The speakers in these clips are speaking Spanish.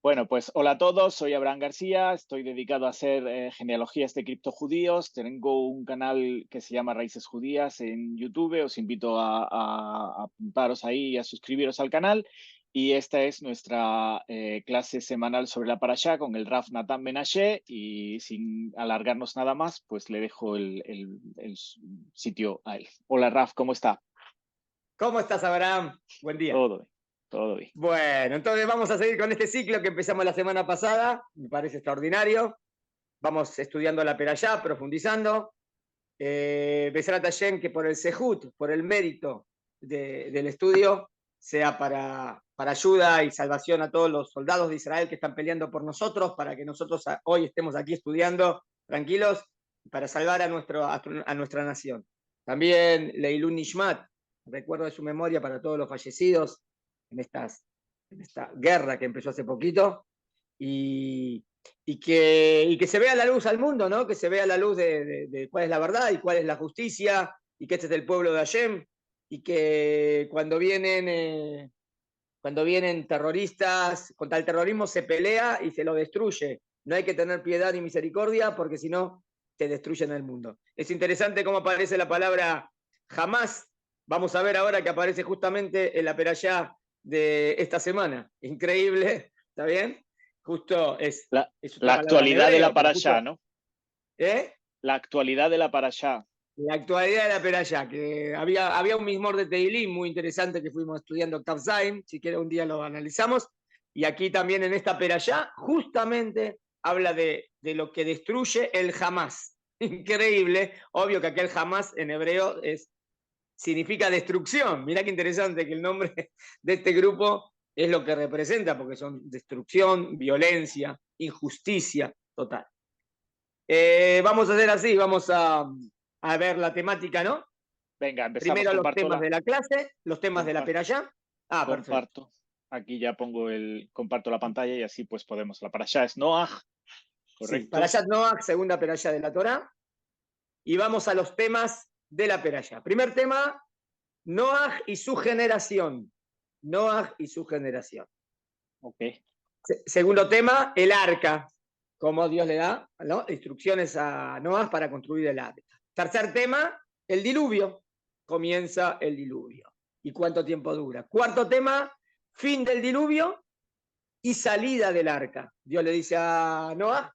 Bueno, pues hola a todos, soy Abraham García, estoy dedicado a hacer genealogías de criptojudíos, tengo un canal que se llama Raíces Judías en YouTube, os invito a apuntaros ahí y a suscribiros al canal y esta es nuestra clase semanal sobre la Parashá con el Raf Natan Menashe y sin alargarnos nada más, pues le dejo el sitio a él. Hola Raf, ¿cómo está? ¿Cómo estás, Abraham? Buen día. Todo bien, todo bien. Bueno, entonces vamos a seguir con este ciclo que empezamos la semana pasada. Me parece extraordinario. Vamos estudiando la Perashá, profundizando. Besrat Hashem, que por el Sehut, por el mérito del estudio, sea para ayuda y salvación a todos los soldados de Israel que están peleando por nosotros, para que nosotros hoy estemos aquí estudiando tranquilos, para salvar a nuestra nación. También Leilun Nishmat, recuerdo de su memoria para todos los fallecidos en esta guerra que empezó hace poquito, y que se vea la luz al mundo, ¿no? Que se vea la luz de cuál es la verdad y cuál es la justicia, y que este es el pueblo de Hashem, y que cuando vienen terroristas, contra el terrorismo se pelea y se lo destruye. No hay que tener piedad ni misericordia porque si no, te destruyen el mundo. Es interesante cómo aparece la palabra jamás. Vamos a ver ahora que aparece justamente en la perashá de esta semana. Increíble, ¿está bien? Justo es La otra palabra en actualidad de la hebreo, pero Parashá, justo. ¿no? ¿Eh? La actualidad de la Parashá. La actualidad de la peralla, que había un mismor de Teilim muy interesante que fuimos estudiando Kaf Zain, si quiere un día lo analizamos, y aquí también en esta peralla justamente habla de lo que destruye el Hamas. Increíble, obvio que aquel Hamas en hebreo significa destrucción. Mirá qué interesante que el nombre de este grupo es lo que representa, porque son destrucción, violencia, injusticia total. Vamos a hacer así, vamos a ver la temática, ¿no? Venga, empezamos. Primero los temas de la clase, los temas de la Comparto, peralla. Ah, perfecto. comparto. Aquí ya comparto la pantalla y así pues podemos. La parashá es Noach, Sí, correcto. Parashat Noach, segunda peralla de la Torá. Y vamos a los temas de la peralla. Primer tema, Noach y su generación. Noach y su generación. Ok, Segundo tema, el arca. Cómo Dios le da, ¿no?, instrucciones a Noach para construir el arca. Tercer tema, el diluvio. Comienza el diluvio. ¿Y cuánto tiempo dura? Cuarto tema, fin del diluvio y salida del arca. Dios le dice a Noah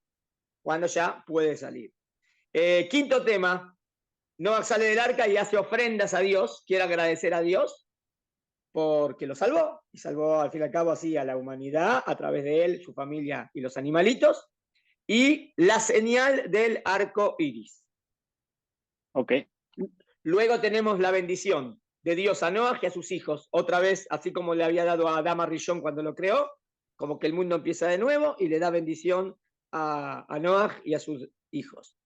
cuando ya puede salir. Quinto tema, Noah sale del arca y hace ofrendas a Dios, quiere agradecer a Dios porque lo salvó, y salvó al fin y al cabo así a la humanidad a través de él, su familia y los animalitos, y la señal del arco iris. ok. Luego tenemos la bendición de Dios a Noah y a sus hijos, otra vez, así como le había dado a Adama Rishon cuando lo creó, como que el mundo empieza de nuevo y le da bendición a Noah y a sus hijos.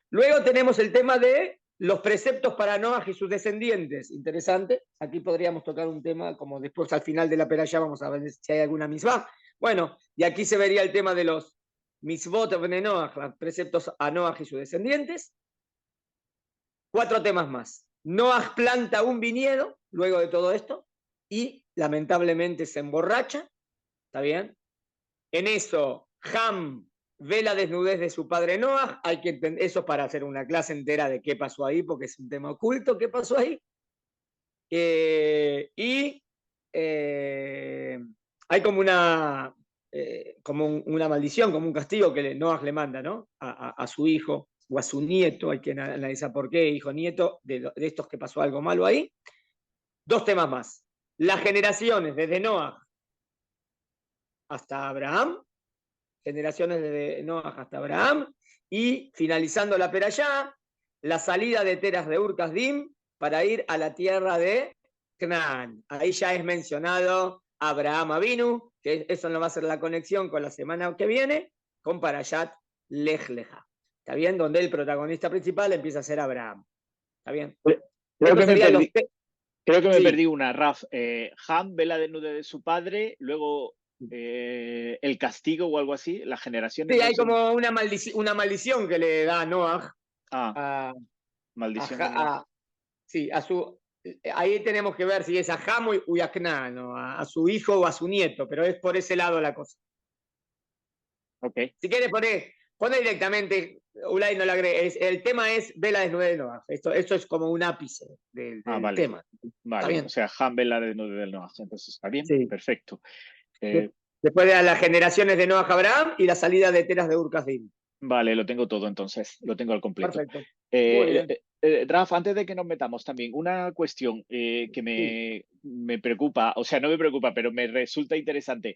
Luego tenemos el tema de los preceptos para Noah y sus descendientes. Interesante. Aquí podríamos tocar un tema, como después al final de la peralla vamos a ver si hay alguna misvá. Bueno, y aquí se vería el tema de los misvot de Noah, los preceptos a Noah y sus descendientes. 4 temas más. Noah planta un viñedo luego de todo esto y lamentablemente se emborracha. ¿Está bien? En eso, Ham ve la desnudez de su padre Noah. Hay que entender eso para hacer una clase entera de qué pasó ahí, porque es un tema oculto qué pasó ahí. Y hay como una maldición, como un castigo que Noah le manda, ¿no?, a su hijo o a su nieto. Hay que analizar por qué, hijo, nieto, de estos que pasó algo malo ahí. 2 temas más. Las generaciones desde Noah hasta Abraham, generaciones de Noah hasta Abraham, y finalizando la perashá, la salida de Teras de Ur-Kasdim para ir a la tierra de Canaán. Ahí ya es mencionado Abraham Avinu, que eso no va a ser la conexión con la semana que viene, con Parashat Lech Lecha. ¿Está bien? Donde el protagonista principal empieza a ser Abraham. ¿Está bien? Creo Estos que me serían los... perdí. Creo que me Sí, perdí una, Raf. Ham ve la desnudez de su padre, luego el castigo o algo así, las generaciones sí, no hay sé. como una maldición que le da a Noah Ah, a, maldición a Noah. a, sí, a su... Ahí tenemos que ver si es a Ham o Uyakna, ¿no?, a su hijo o a su nieto, pero es por ese lado la cosa. Ok. Si quieres poner directamente, Ulay no le agregues. El tema es ve la desnudez de Noah. Esto es como un ápice del Vale. tema. ¿Está Vale. O bien? sea, Humble la del Noah. Entonces, está bien. Sí. Perfecto. Eh, Después de las generaciones de Noah Abraham y la salida de Teras de Ur-Kasdim. Vale, lo tengo todo entonces, lo tengo al completo. Perfecto. Muy bien. Raf, antes de que nos metamos también, una cuestión que Sí. me preocupa, o sea, no me preocupa, pero me resulta interesante.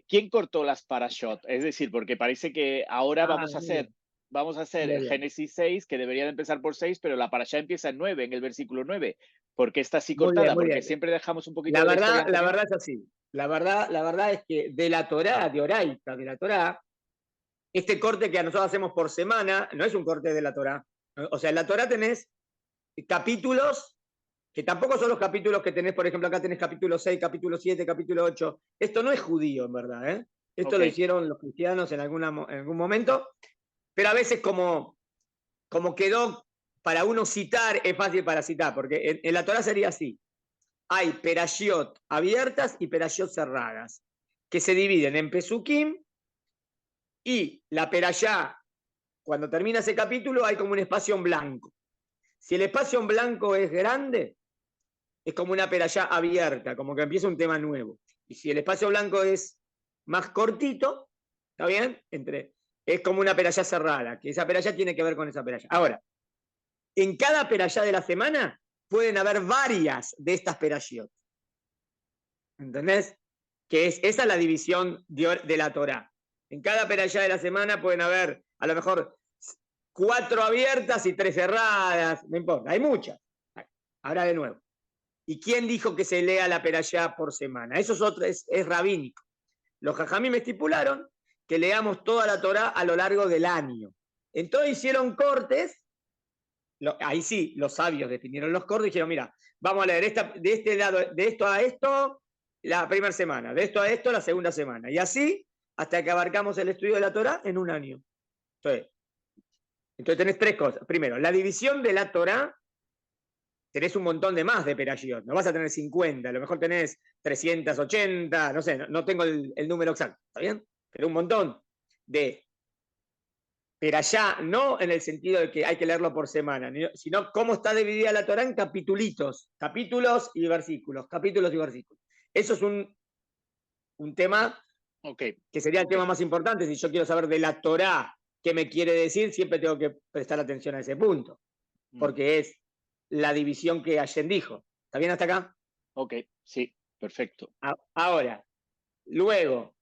¿Quién cortó las parashot? Es decir, porque parece que ahora Muy bien. vamos a hacer Muy el bien. Génesis 6, que debería de empezar por 6, pero la parashá empieza en 9, en el versículo 9. ¿Por qué está así Muy bien, cortada? muy Porque bien. siempre dejamos un poquito de la historia La anterior. verdad es así. La verdad es que de la Torá, de Oraita, de la Torá, este corte que nosotros hacemos por semana no es un corte de la Torá. O sea, en la Torá tenés capítulos que tampoco son los capítulos que tenés, por ejemplo, acá tenés capítulo 6, capítulo 7, capítulo 8. Esto no es judío, en verdad, ¿eh? Esto Ok, lo hicieron los cristianos en algún momento, pero a veces como quedó para uno citar, es fácil para citar, porque en la Torah sería así. Hay perashiot abiertas y perashiot cerradas, que se dividen en pesukim y la perashá, cuando termina ese capítulo, hay como un espacio en blanco. Si el espacio en blanco es grande, es como una perashá abierta, como que empieza un tema nuevo. Y si el espacio blanco es más cortito, ¿está bien? Es como una perashá cerrada, que esa perashá tiene que ver con esa perashá. Ahora, en cada perashá de la semana pueden haber varias de estas perashiot. ¿Entendés? Esa es la división de la Torá. En cada perashá de la semana pueden haber a lo mejor 4 abiertas y 3 cerradas, no importa, hay muchas. Ahora de nuevo. ¿Y quién dijo que se lea la perashá por semana? Eso es rabínico. Los jajamí me estipularon que leamos toda la Torá a lo largo del año. Entonces hicieron cortes, ahí sí, los sabios definieron los cortes y dijeron, mira, vamos a leer de este lado, de esto a esto, la primera semana, de esto a esto, la segunda semana. Y así hasta que abarcamos el estudio de la Torá en un año. Entonces tenés 3 cosas. Primero, la división de la Torá, tenés un montón de más de perashiot. No vas a tener 50, a lo mejor tenés 380, no sé, no tengo el número exacto, ¿está bien? Pero un montón de perashá, no en el sentido de que hay que leerlo por semana, sino cómo está dividida la Torá en capítulos y versículos, capítulos y versículos. Eso es un tema ok, que sería el ok. tema más importante. Si yo quiero saber de la Torá qué me quiere decir, siempre tengo que prestar atención a ese punto, Mm, porque es la división que Allen dijo. ¿Está bien hasta acá? ok, sí, perfecto. Ahora, luego,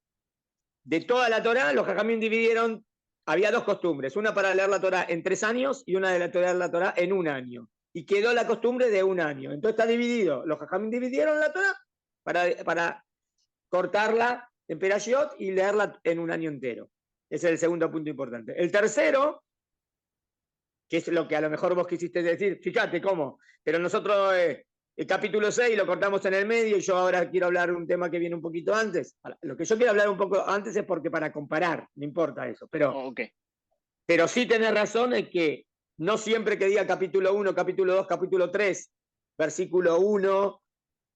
de toda la Torá, los jajamín dividieron, había 2 costumbres, una para leer la Torá en 3 años y una de leer la Torá en un año. Y quedó la costumbre de un año. Entonces está dividido. Los jajamín dividieron la Torá para cortarla en perashiot y leerla en un año entero. Ese es el segundo punto importante. El tercero, que es lo que a lo mejor vos quisiste decir, fíjate cómo, pero nosotros el capítulo 6 lo cortamos en el medio y yo ahora quiero hablar un tema que viene un poquito antes. Lo que yo quiero hablar un poco antes es porque para comparar, no importa eso, Ok, pero sí tenés razón en que no siempre que diga capítulo 1, capítulo 2, capítulo 3, versículo 1,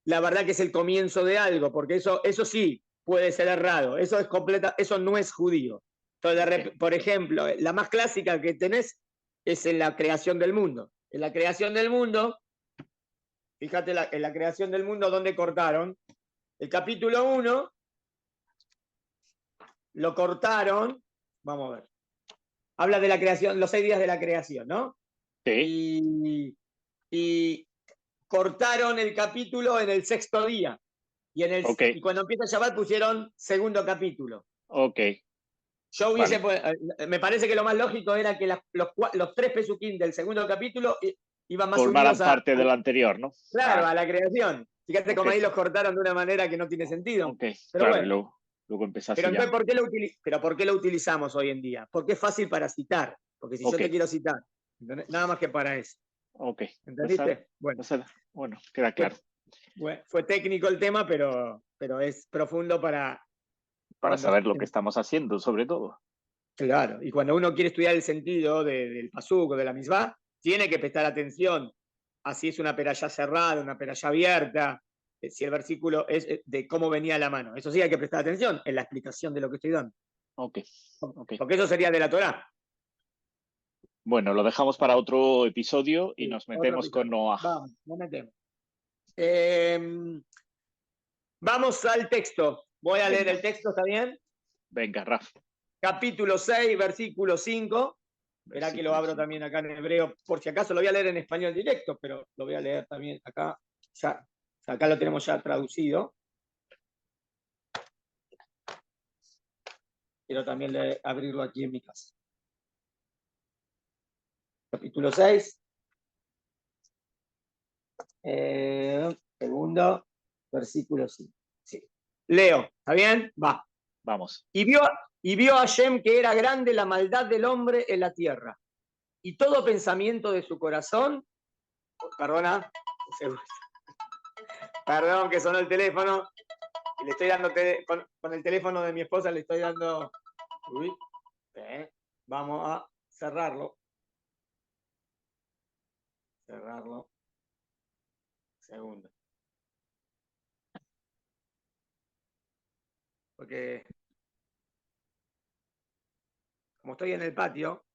la verdad que es el comienzo de algo, porque eso sí puede ser errado, eso no es judío. Entonces, ok. por ejemplo, la más clásica que tenés es en la creación del mundo. En la creación del mundo, fíjate en la creación del mundo donde cortaron. El capítulo 1 lo cortaron, vamos a ver, habla de la creación, los 6 días de la creación, ¿no? Sí, Y cortaron el capítulo en el 6.º día. ok, Y cuando empieza a Shabbat pusieron segundo capítulo. ok. Yo Vale. me parece que lo más lógico era que los 3 pesuquín del segundo capítulo iban más unidos Formarán parte del anterior, ¿no? claro, Vale. a la creación. Fíjate Ok, cómo ahí los cortaron de una manera que no tiene sentido. ok. Pero Claro, y bueno, luego pero empezase ya. entonces, ¿por qué lo utilizamos hoy en día? Porque es fácil para citar. Porque si yo Ok, te quiero citar, nada más que para eso. ok. Pasar, ¿Entendiste? Bueno, pasar. Bueno, queda claro. fue técnico el tema, pero es profundo para Para cuando. saber lo que estamos haciendo, sobre todo. Claro, y cuando uno quiere estudiar el sentido del pasuk o de la misbah, tiene que prestar atención a si es una peralla cerrada, una peralla abierta, si el versículo es de cómo venía la mano. Eso sí hay que prestar atención en la explicación de lo que estoy dando. Ok, ok. Porque eso sería de la Torá. Bueno, lo dejamos para otro episodio y Sí, nos otro metemos con episodio. Noah. Vamos, nos metemos. Vamos al texto. Voy a leer Venga, el texto, ¿está bien? venga, Raf. Capítulo 6, versículo 5. Verá que lo Versículo abro 5. también acá en hebreo, por si acaso lo voy a leer en español directo, pero lo voy a leer también acá. Ya, acá lo tenemos ya traducido. Quiero también abrirlo aquí en mi casa. Capítulo 6. Segundo, versículo 5. Sí. Leo, ¿está bien? Va. Vamos. Y vio a Hashem que era grande la maldad del hombre en la tierra, y todo pensamiento de su corazón, perdona, perdón que sonó el teléfono, y le estoy dando con el teléfono de mi esposa, le estoy dando, uy, vamos a cerrarlo, segundo, porque como estoy en el patio,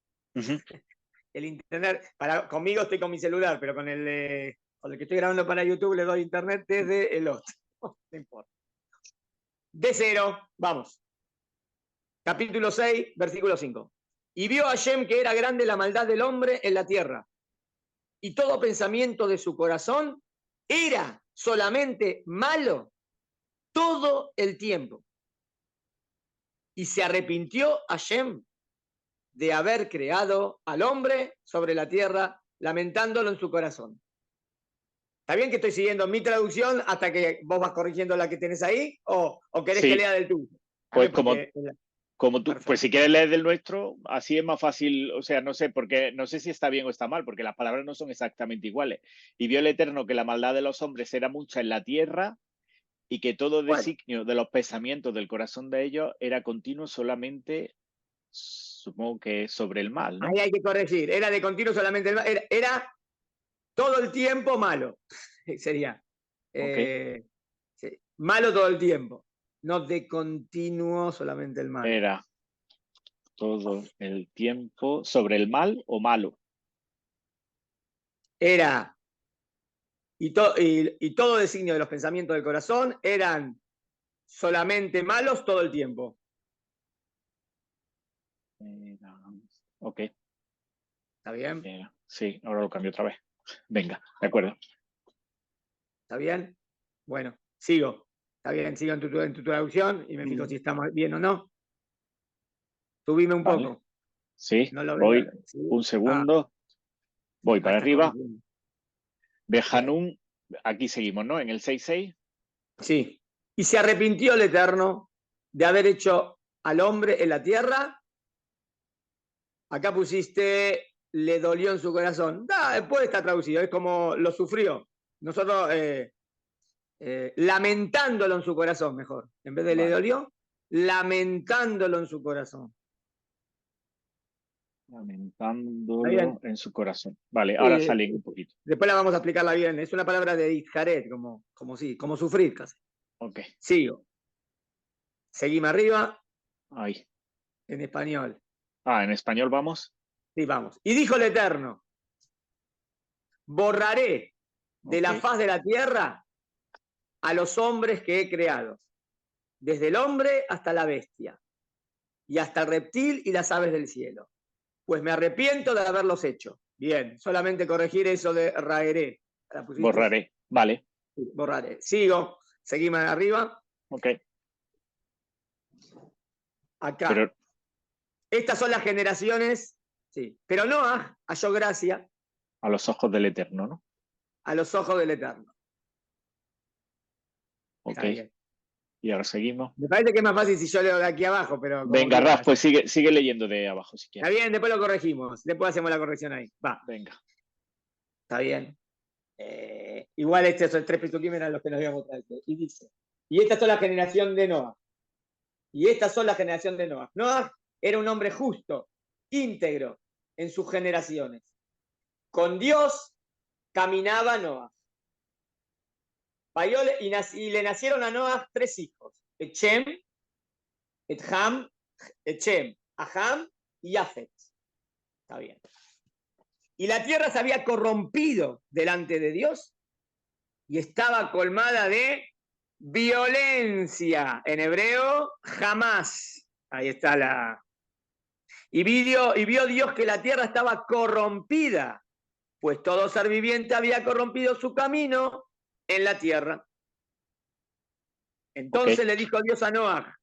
el internet, conmigo estoy con mi celular, pero con el que estoy grabando para YouTube le doy internet desde el otro. No importa. De cero, vamos. Capítulo 6, versículo 5. Y vio a Hashem que era grande la maldad del hombre en la tierra, y todo pensamiento de su corazón era solamente malo todo el tiempo. Y se arrepintió Hashem de haber creado al hombre sobre la tierra, lamentándolo en su corazón. ¿Está bien que estoy siguiendo mi traducción hasta que vos vas corrigiendo la que tenés ahí? ¿O querés que Sí, lea del tuyo? pues Porque, como tú, perfecto. pues si quieres leer del nuestro, así es más fácil, o sea, no sé, porque no sé si está bien o está mal, porque las palabras no son exactamente iguales. Y vio el Eterno que la maldad de los hombres era mucha en la tierra y que todo Bueno, designio de los pensamientos del corazón de ellos era continuo solamente, supongo que sobre el mal, ¿no? ahí hay que corregir. Era de continuo solamente el mal. Era todo el tiempo malo. Sería. Ok. Sí, malo todo el tiempo. No de continuo solamente el mal. Era todo el tiempo sobre el mal o malo. Era. Y todo designio de los pensamientos del corazón eran solamente malos todo el tiempo. Era, ok. ¿Está bien? Era, sí, ahora lo cambio otra vez. Venga, de acuerdo. ¿Está bien? Bueno, sigo. Está bien, sigo en tu traducción y me fijo si estamos bien o no. Subime un Vale. poco. Sí, No lo veo. voy ¿Sí? un segundo. Voy para Estás arriba. corrigiendo. De Bien. Hanun, aquí seguimos, ¿no? En el 6.6. Sí. Y se arrepintió el Eterno de haber hecho al hombre en la tierra. Acá pusiste, le dolió en su corazón. Puede estar traducido, es como lo sufrió. Nosotros, lamentándolo en su corazón, mejor. En vez de le Vale. dolió, lamentándolo en su corazón. ¿Está Lamentándolo bien? en su corazón. Vale, ahora Sí, salen un poquito. después la vamos a explicarla bien. Es una palabra de Isharet, como sufrir casi. Ok. Sigo. Seguimos arriba Ahí. en español. Ah, en español vamos. Sí, vamos. Y dijo el Eterno, borraré de Ok. la faz de la tierra a los hombres que he creado, desde el hombre hasta la bestia, y hasta el reptil y las aves del cielo. Pues me arrepiento de haberlos hecho. Bien, solamente corregir eso de raeré. ¿La pusiste? Borraré. Vale. Sí, borraré. Sigo, seguimos arriba. Ok. Acá. Pero Estas son las generaciones, sí. Pero Noah halló gracia a los ojos del Eterno, ¿no? a los ojos del Eterno. Ok. Está bien. Y ahora seguimos. Me parece que es más fácil si yo leo de aquí abajo, pero como Venga, quieras. Raf, pues sigue leyendo de abajo si Está quieres. bien, después lo corregimos. Después hacemos la corrección ahí. Va, Venga. está bien. Igual estos son 3 pesukim eran los que nos habíamos traído. Y dice, y esta es la generación de Noah. Y estas son la generación de Noah. Noah era un hombre justo, íntegro en sus generaciones. Con Dios caminaba Noah. Y le nacieron a Noah 3 hijos. Shem, Ham, Shem, Aham y Yafet. Está bien. Y la tierra se había corrompido delante de Dios y estaba colmada de violencia. En hebreo, jamás. Ahí está la... Y vio Dios que la tierra estaba corrompida, pues todo ser viviente había corrompido su camino en la tierra. Entonces le dijo Dios a Noaj,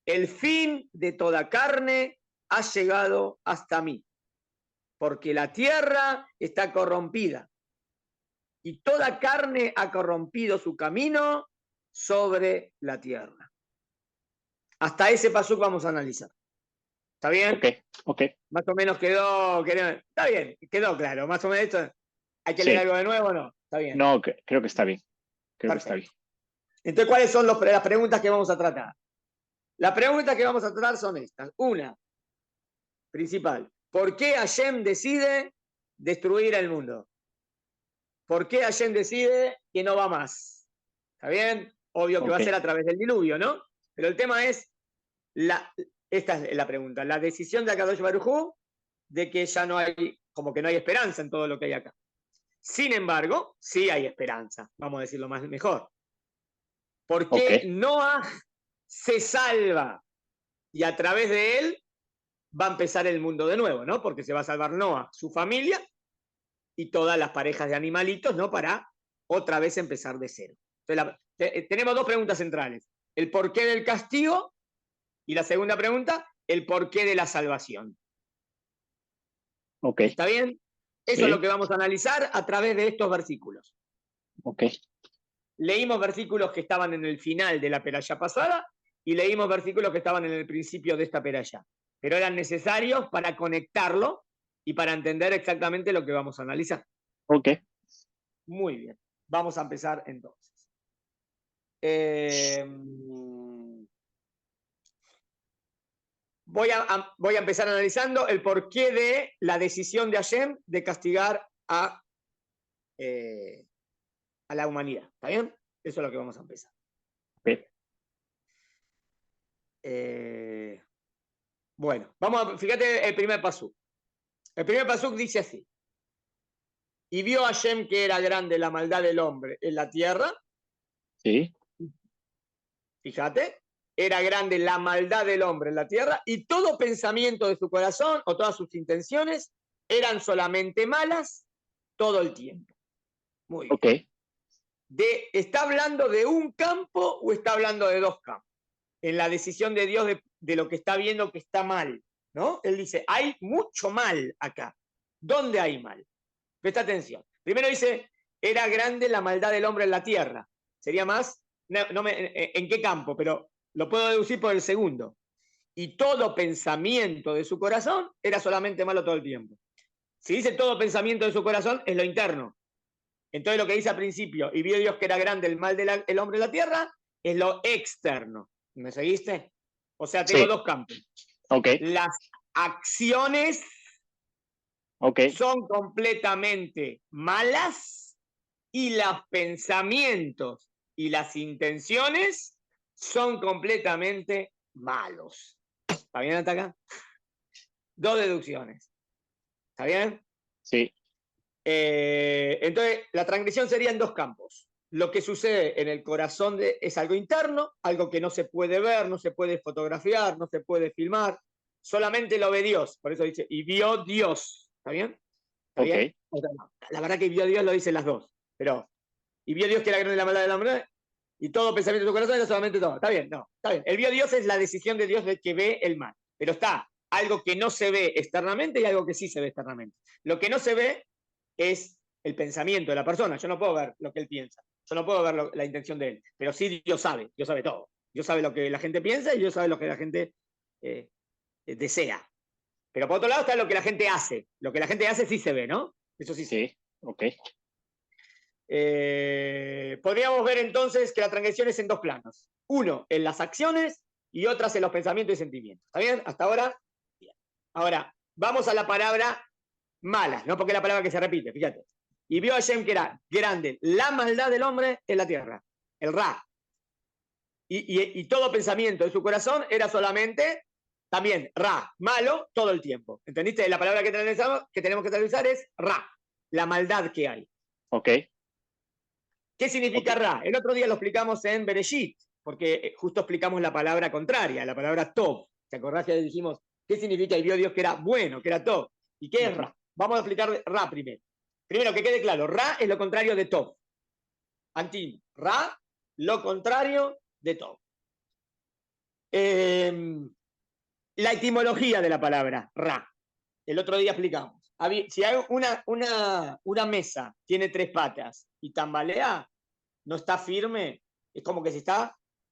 el fin de toda carne ha llegado hasta mí, porque la tierra está corrompida y toda carne ha corrompido su camino sobre la tierra. Hasta ese pasuk vamos a analizar. ¿Está bien? Ok. Más o menos quedó, está bien, quedó claro. Más o menos esto. ¿Hay que leer algo de nuevo o no? Está bien. No, creo que está bien. Creo que está bien. Entonces, ¿cuáles son las preguntas que vamos a tratar? Las preguntas que vamos a tratar son estas. Una, principal. ¿Por qué Hashem decide destruir el mundo? ¿Por qué Hashem decide que no va más? ¿Está bien? Obvio que va a ser a través del diluvio, ¿no? Pero el tema es, esta es la pregunta, la decisión de Akadosh Baruj Hu de que ya no hay, como que no hay esperanza en todo lo que hay acá. Sin embargo, sí hay esperanza, vamos a decirlo mejor. ¿Por qué Noah se salva? Y a través de él va a empezar el mundo de nuevo, ¿no? Porque se va a salvar Noah, su familia y todas las parejas de animalitos, ¿no? Para otra vez empezar de cero. Entonces, tenemos dos preguntas centrales. El porqué del castigo y la segunda pregunta, el porqué de la salvación. ¿Está bien? Eso es lo que vamos a analizar a través de estos versículos. Leímos versículos que estaban en el final de la perashá pasada y leímos versículos que estaban en el principio de esta perashá. Pero eran necesarios para conectarlo y para entender exactamente lo que vamos a analizar. Muy bien. Vamos a empezar entonces. Voy a empezar analizando el porqué de la decisión de Hashem de castigar a la humanidad. ¿Está bien? Eso es lo que vamos a empezar. Bueno, fíjate el primer pasuk. El primer pasuk dice así. Y vio Hashem que era grande la maldad del hombre en la tierra. Sí. Fíjate, era grande la maldad del hombre en la tierra y todo pensamiento de su corazón o todas sus intenciones eran solamente malas todo el tiempo. Muy bien. ¿Está hablando de un campo o está hablando de dos campos? En la decisión de Dios de lo que está viendo que está mal, ¿no? Él dice, hay mucho mal acá. ¿Dónde hay mal? Presta atención. Primero dice, era grande la maldad del hombre en la tierra. Sería más, ¿en qué campo? Pero lo puedo deducir por el segundo. Y todo pensamiento de su corazón era solamente malo todo el tiempo. Si dice todo pensamiento de su corazón, es lo interno. Entonces lo que dice al principio, y vio Dios que era grande el mal del hombre en la tierra, es lo externo. ¿Me seguiste? O sea, tengo dos campos. Las acciones son completamente malas y los pensamientos y las intenciones son completamente malos. ¿Está bien hasta acá? Dos deducciones. ¿Está bien? Sí. Entonces, la transgresión sería en dos campos. Lo que sucede en el corazón es algo interno, algo que no se puede ver, no se puede fotografiar, no se puede filmar, solamente lo ve Dios. Por eso dice, y vio Dios. ¿Está bien? ¿Está bien? O sea, la verdad que vio Dios lo dicen las dos. Pero, y vio Dios que era grande la maldad del hombre, y todo pensamiento de tu corazón era solamente todo. ¿Está bien? No, está bien. El vio Dios es la decisión de Dios de que ve el mal. Pero está algo que no se ve externamente y algo que sí se ve externamente. Lo que no se ve es el pensamiento de la persona. Yo no puedo ver lo que él piensa. Yo no puedo ver la intención de él. Pero sí Dios sabe todo. Dios sabe lo que la gente piensa y Dios sabe lo que la gente desea. Pero por otro lado está lo que la gente hace. Lo que la gente hace sí se ve, ¿no? Eso sí. Sí, Podríamos ver entonces que la transgresión es en dos planos. Uno, en las acciones y otras en los pensamientos y sentimientos. ¿Está bien? Hasta ahora, bien. Ahora, vamos a la palabra malas, ¿no? Porque es la palabra que se repite, fíjate. Y vio a Hashem que era grande la maldad del hombre en la tierra, el Ra. Y todo pensamiento de su corazón era solamente También, ra, malo, todo el tiempo. ¿Entendiste? La palabra que tenemos que traducir es ra, la maldad que hay. Ok. ¿Qué significa Ok. ra? El otro día lo explicamos en Bereshit, porque justo explicamos la palabra contraria, la palabra tov. ¿Te acordás que dijimos qué significa y vio Dios que era bueno, que era tov? ¿Y qué es ra? Vamos a explicar ra primero. Primero, que quede claro, ra es lo contrario de tov. Antino, ra, lo contrario de tov. La etimología de la palabra ra. El otro día explicamos. Si hay una mesa, tiene 3 patas y tambalea, no está firme, es como que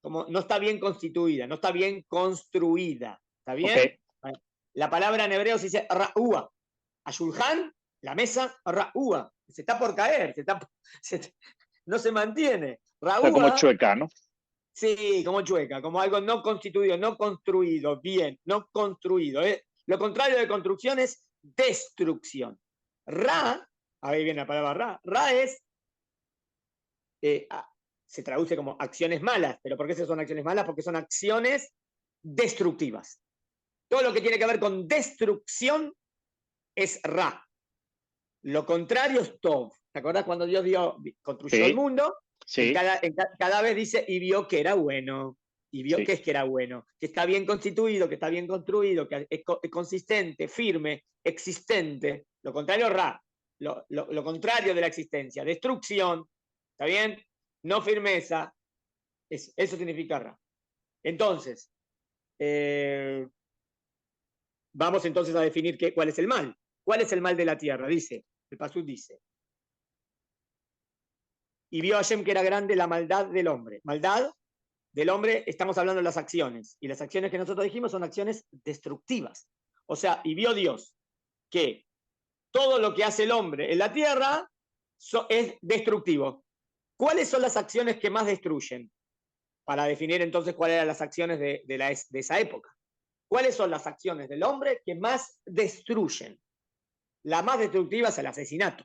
no está bien constituida, no está bien construida. ¿Está bien? Ok. La palabra en hebreo se dice ra'úa. Ashulhan, la mesa, ra'úa. Se está por caer, no se mantiene. Está como Ra'úa, chueca, ¿no? sí, como chueca, como algo no constituido, no construido, bien, no construido. Lo contrario de construcción es destrucción. Ra, ahí viene la palabra ra, ra es, se traduce como acciones malas, pero ¿por qué son acciones malas? Porque son acciones destructivas. Todo lo que tiene que ver con destrucción es ra. Lo contrario es tov. ¿Te acordás cuando Dios construyó el Sí, mundo? sí. Cada vez dice, y vio que era bueno. Y vio Sí. que es que era bueno. Que está bien constituido, que está bien construido, que es consistente, firme, existente. Lo contrario, ra. Lo contrario de la existencia. Destrucción. ¿Está bien? No firmeza. Eso significa ra. Entonces, vamos entonces a definir cuál es el mal. ¿Cuál es el mal de la tierra? Dice, el Pasuk dice, y vio Hashem que era grande la maldad del hombre. Maldad del hombre, estamos hablando de las acciones. Y las acciones que nosotros dijimos son acciones destructivas. O sea, y vio Dios que todo lo que hace el hombre en la tierra es destructivo. ¿Cuáles son las acciones que más destruyen? Para definir entonces cuáles eran las acciones de esa época. ¿Cuáles son las acciones del hombre que más destruyen? La más destructiva es el asesinato.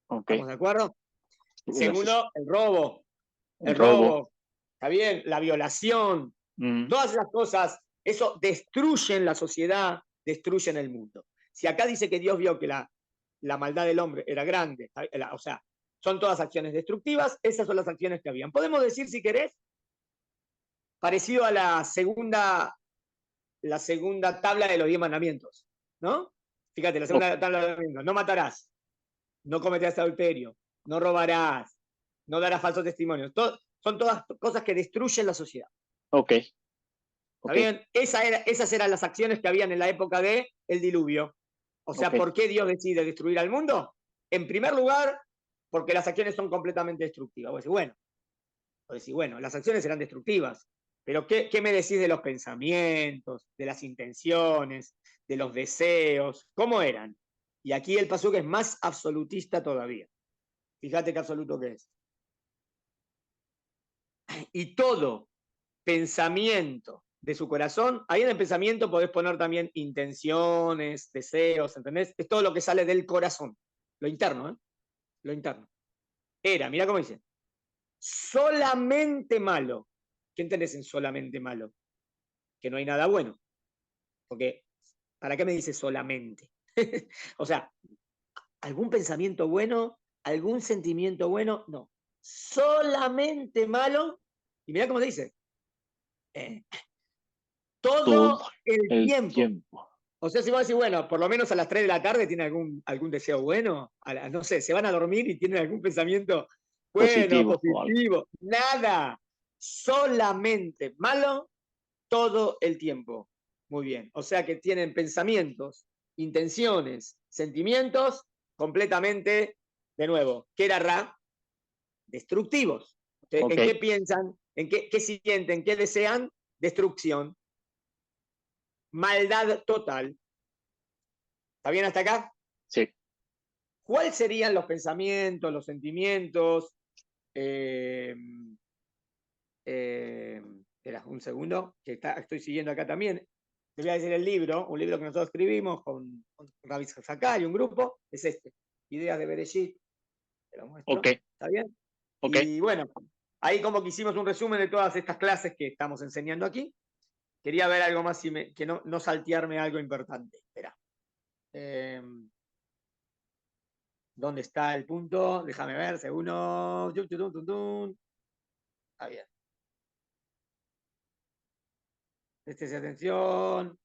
Ok. ¿Estamos de acuerdo? El Segundo, el robo. El robo. robo, ¿está bien? La violación, todas esas cosas, eso destruyen la sociedad, destruyen el mundo. Si acá dice que Dios vio que la maldad del hombre era grande, o sea, son todas acciones destructivas, esas son las acciones que habían. Podemos decir, si querés, parecido a la segunda tabla de los 10 mandamientos, ¿no? Fíjate, la segunda tabla de los mandamientos, no matarás, no cometerás adulterio, no robarás, no darás falsos testimonios. Son todas cosas que destruyen la sociedad. Ok. ¿Está bien? Esas eran las acciones que habían en la época del diluvio. O sea, Ok. ¿por qué Dios decide destruir al mundo? En primer lugar, porque las acciones son completamente destructivas. Vos decís, bueno, las acciones eran destructivas, pero ¿qué me decís de los pensamientos, de las intenciones, de los deseos? ¿Cómo eran? Y aquí el pasuk es más absolutista todavía. Fíjate qué absoluto que es. Y todo pensamiento de su corazón, ahí en el pensamiento podés poner también intenciones, deseos, ¿entendés? Es todo lo que sale del corazón, lo interno, ¿eh? Lo interno. Mirá cómo dice, solamente malo. ¿Qué entendés en solamente malo? Que no hay nada bueno. Porque, ¿para qué me dice solamente? O sea, ¿algún pensamiento bueno? ¿Algún sentimiento bueno? No. Solamente malo. Y mirá cómo dice, Todo todo el el tiempo. tiempo. O sea, si vos decís, bueno, por lo menos a las 3 de la tarde tiene algún deseo bueno, no sé, se van a dormir y tienen algún pensamiento bueno, Positivo o algo. positivo, nada, solamente malo todo el tiempo. Muy bien, o sea que tienen pensamientos, intenciones, sentimientos completamente, de nuevo, ¿qué era Ra? Destructivos. Ok. ¿En qué piensan? ¿En qué sienten? ¿Qué desean? Destrucción. Maldad total. ¿Está bien hasta acá? Sí. ¿Cuáles serían los pensamientos, los sentimientos? Espera un segundo, que estoy siguiendo acá también. Te voy a decir el libro, un libro que nosotros escribimos con Rabbi Sakai, un grupo, es este, Ideas de Bereshit, te lo muestro, Ok. ¿está bien? Ok. Y bueno, ahí como que hicimos un resumen de todas estas clases que estamos enseñando aquí. Quería ver algo más, que no saltearme algo importante. Espera. ¿Dónde está el punto? Déjame ver, segundo. Está bien. Prestese atención.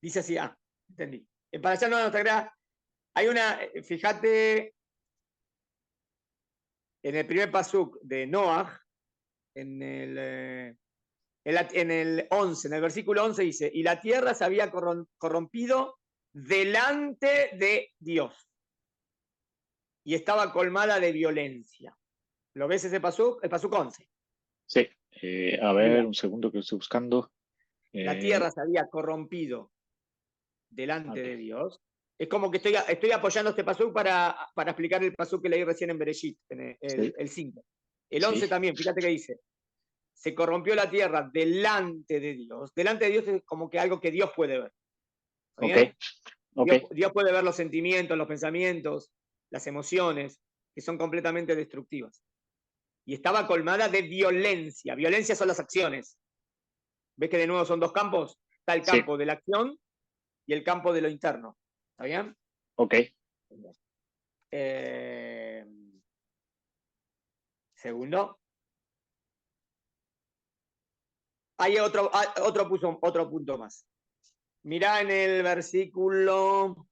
Dice así, entendí. Para allá no nos agrada. Hay una, fíjate, en el primer pasuk de Noah, en el 11, en el versículo 11 dice, y la tierra se había corrompido delante de Dios y estaba colmada de violencia. ¿Lo ves ese pasuk? El pasuk 11. Sí. A ver, Mira, un segundo que lo estoy buscando. la tierra se había corrompido delante de Okay. Dios. Es como que estoy apoyando este pasuk para explicar el pasuk que leí recién en Bereshit, en Sí, el 5. El sí. 11 también, fíjate que dice, se corrompió la tierra delante de Dios. Delante de Dios es como que algo que Dios puede ver. ¿Está Ok, bien? ok. Dios puede ver los sentimientos, los pensamientos, las emociones, que son completamente destructivas. Y estaba colmada de violencia. Violencia son las acciones. ¿Ves que de nuevo son dos campos? Está el Sí, campo de la acción y el campo de lo interno. ¿Está bien? ok. Segundo. Hay otro punto más. Mirá en el versículo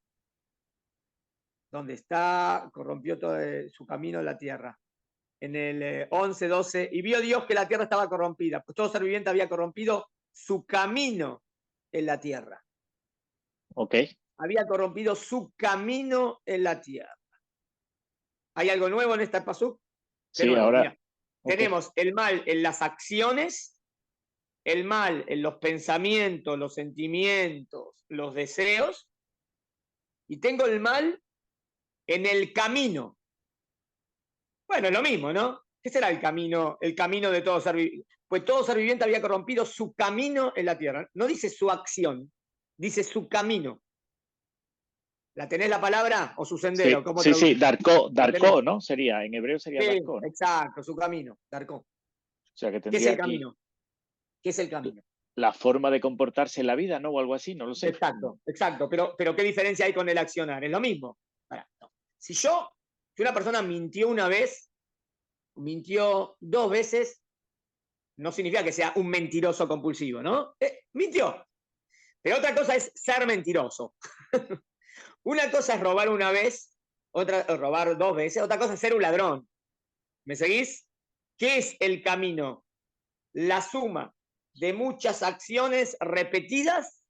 donde está, corrompió todo su camino en la tierra. En el 11, 12, y vio Dios que la tierra estaba corrompida, pues todo ser viviente había corrompido su camino en la tierra. Ok. Había corrompido su camino en la tierra. ¿Hay algo nuevo en esta pasuk? De Sí, nuevo, ahora. mira. Ok. Tenemos el mal en las acciones, el mal en los pensamientos, los sentimientos, los deseos, y tengo el mal en el camino. Bueno, es lo mismo, ¿no? ¿Qué será el camino de todo ser viviente? Pues todo ser viviente había corrompido su camino en la tierra. No dice su acción, dice su camino. ¿La tenés la palabra o su sendero? Sí, ¿Cómo sí, sí. traducís? Darko, ¿La tenés? Darko, ¿no? Sería, en hebreo sería Sí, Darko, ¿no? O exacto, su camino, Darko. sea que ¿Qué es tendría el aquí camino? ¿Qué es el camino? la forma de comportarse en la vida, ¿no? O algo así, no lo sé. Exacto, exacto. Pero ¿qué diferencia hay con el accionar? Es lo mismo. Ahora, no. Si una persona mintió una vez, mintió 2 veces, no significa que sea un mentiroso compulsivo, ¿no? Mintió. Pero otra cosa es ser mentiroso. Una cosa es robar una vez, otra robar 2 veces, otra cosa es ser un ladrón. ¿Me seguís? ¿Qué es el camino? La suma de muchas acciones repetidas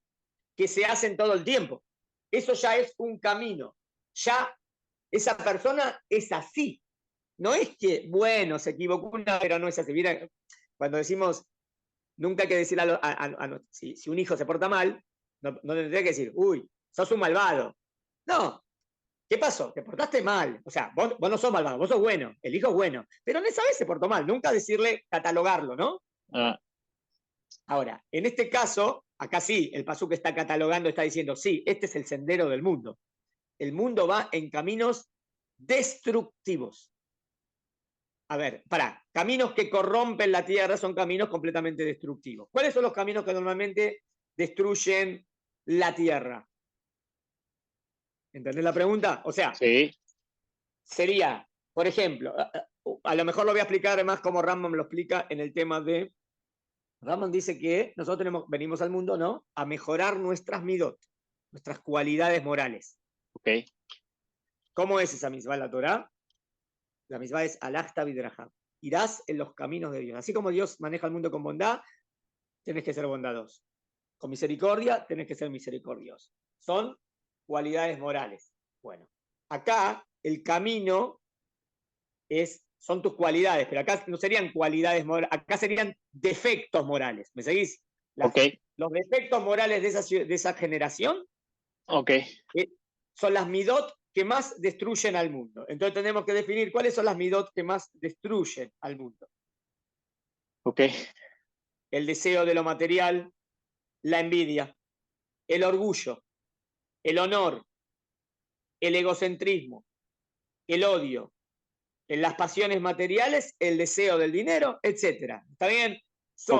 que se hacen todo el tiempo. Eso ya es un camino. Ya esa persona es así. No es que, bueno, se equivocó una, pero no es así. Mira, cuando decimos, nunca hay que decir si un hijo se porta mal, no tendría que decir, uy, sos un malvado. No. ¿Qué pasó? Te portaste mal. O sea, vos no sos malvado, vos sos bueno. El hijo es bueno. Pero en esa vez se portó mal. Nunca decirle catalogarlo, ¿no? Ah, Ahora, en este caso, acá sí, el pasú que está catalogando está diciendo, sí, este es el sendero del mundo. El mundo va en caminos destructivos. A ver, caminos que corrompen la tierra son caminos completamente destructivos. ¿Cuáles son los caminos que normalmente destruyen la tierra? ¿Entendés la pregunta? O sea, sí, sería, por ejemplo, a lo mejor lo voy a explicar más como Rambam lo explica en el tema de... Rambam dice que nosotros venimos al mundo, ¿no? A mejorar nuestras midot, nuestras cualidades morales. ok, ¿Cómo es esa misma la Torah? La misma es alachta vidraham. Irás en los caminos de Dios. Así como Dios maneja el mundo con bondad, tenés que ser bondadoso. Con misericordia, tenés que ser misericordioso. Son cualidades morales. Bueno, acá el camino son tus cualidades, pero acá no serían cualidades morales, acá serían defectos morales. ¿Me seguís? ok, Los defectos morales de esa generación ok, son las midot que más destruyen al mundo. Entonces tenemos que definir cuáles son las midot que más destruyen al mundo. ok, El deseo de lo material, la envidia, el orgullo, el honor, el egocentrismo, el odio, en las pasiones materiales, el deseo del dinero, etc. ¿Está bien? ok. Son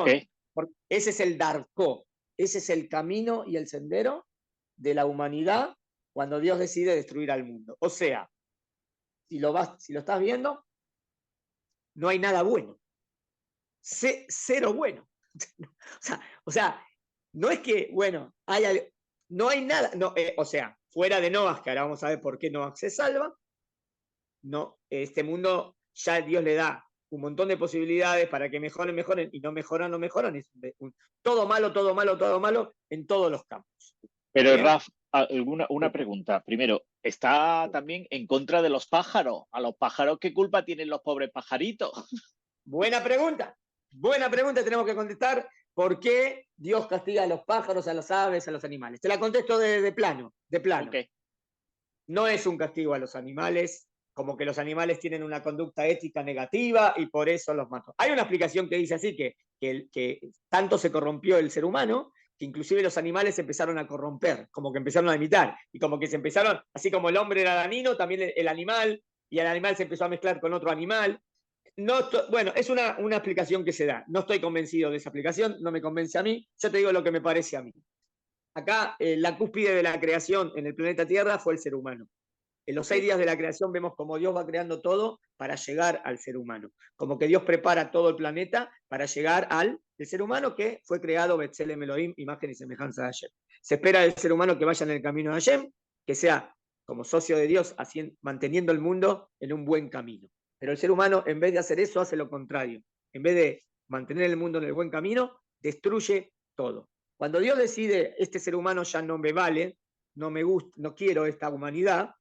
ese es el Darko, ese es el camino y el sendero de la humanidad cuando Dios decide destruir al mundo. O sea, si lo estás viendo, no hay nada bueno. Cero bueno. O sea, no es que, bueno, no hay nada, no, o sea, fuera de Noah, que ahora vamos a ver por qué Noah se salva, no, este mundo ya Dios le da un montón de posibilidades para que mejoren, y no mejoran, es todo malo, todo malo, todo malo en todos los campos. Pero ¿Bien? Raf, una pregunta. Primero, ¿está también en contra de los pájaros? ¿A los pájaros qué culpa tienen los pobres pajaritos? Buena pregunta tenemos que contestar. ¿Por qué Dios castiga a los pájaros, a las aves, a los animales? Te la contesto de plano. Okay. No es un castigo a los animales, como que los animales tienen una conducta ética negativa y por eso los mató. Hay una explicación que dice así, que tanto se corrompió el ser humano, que inclusive los animales empezaron a corromper, como que empezaron a imitar, y como que se empezaron, así como el hombre era dañino, también el animal, y el animal se empezó a mezclar con otro animal. Bueno, es una explicación que se da. No estoy convencido de esa explicación, no me convence a mí. Yo te digo lo que me parece a mí. Acá, la cúspide de la creación en el planeta Tierra fue el ser humano. En los 6 días de la creación vemos cómo Dios va creando todo para llegar al ser humano. Como que Dios prepara todo el planeta para llegar al ser humano que fue creado Betzelem Elohim, imagen y semejanza de Hashem. Se espera del ser humano que vaya en el camino de Hashem, que sea como socio de Dios, manteniendo el mundo en un buen camino. Pero el ser humano, en vez de hacer eso, hace lo contrario. En vez de mantener el mundo en el buen camino, destruye todo. Cuando Dios decide, este ser humano ya no me vale, no me gusta, no quiero esta humanidad,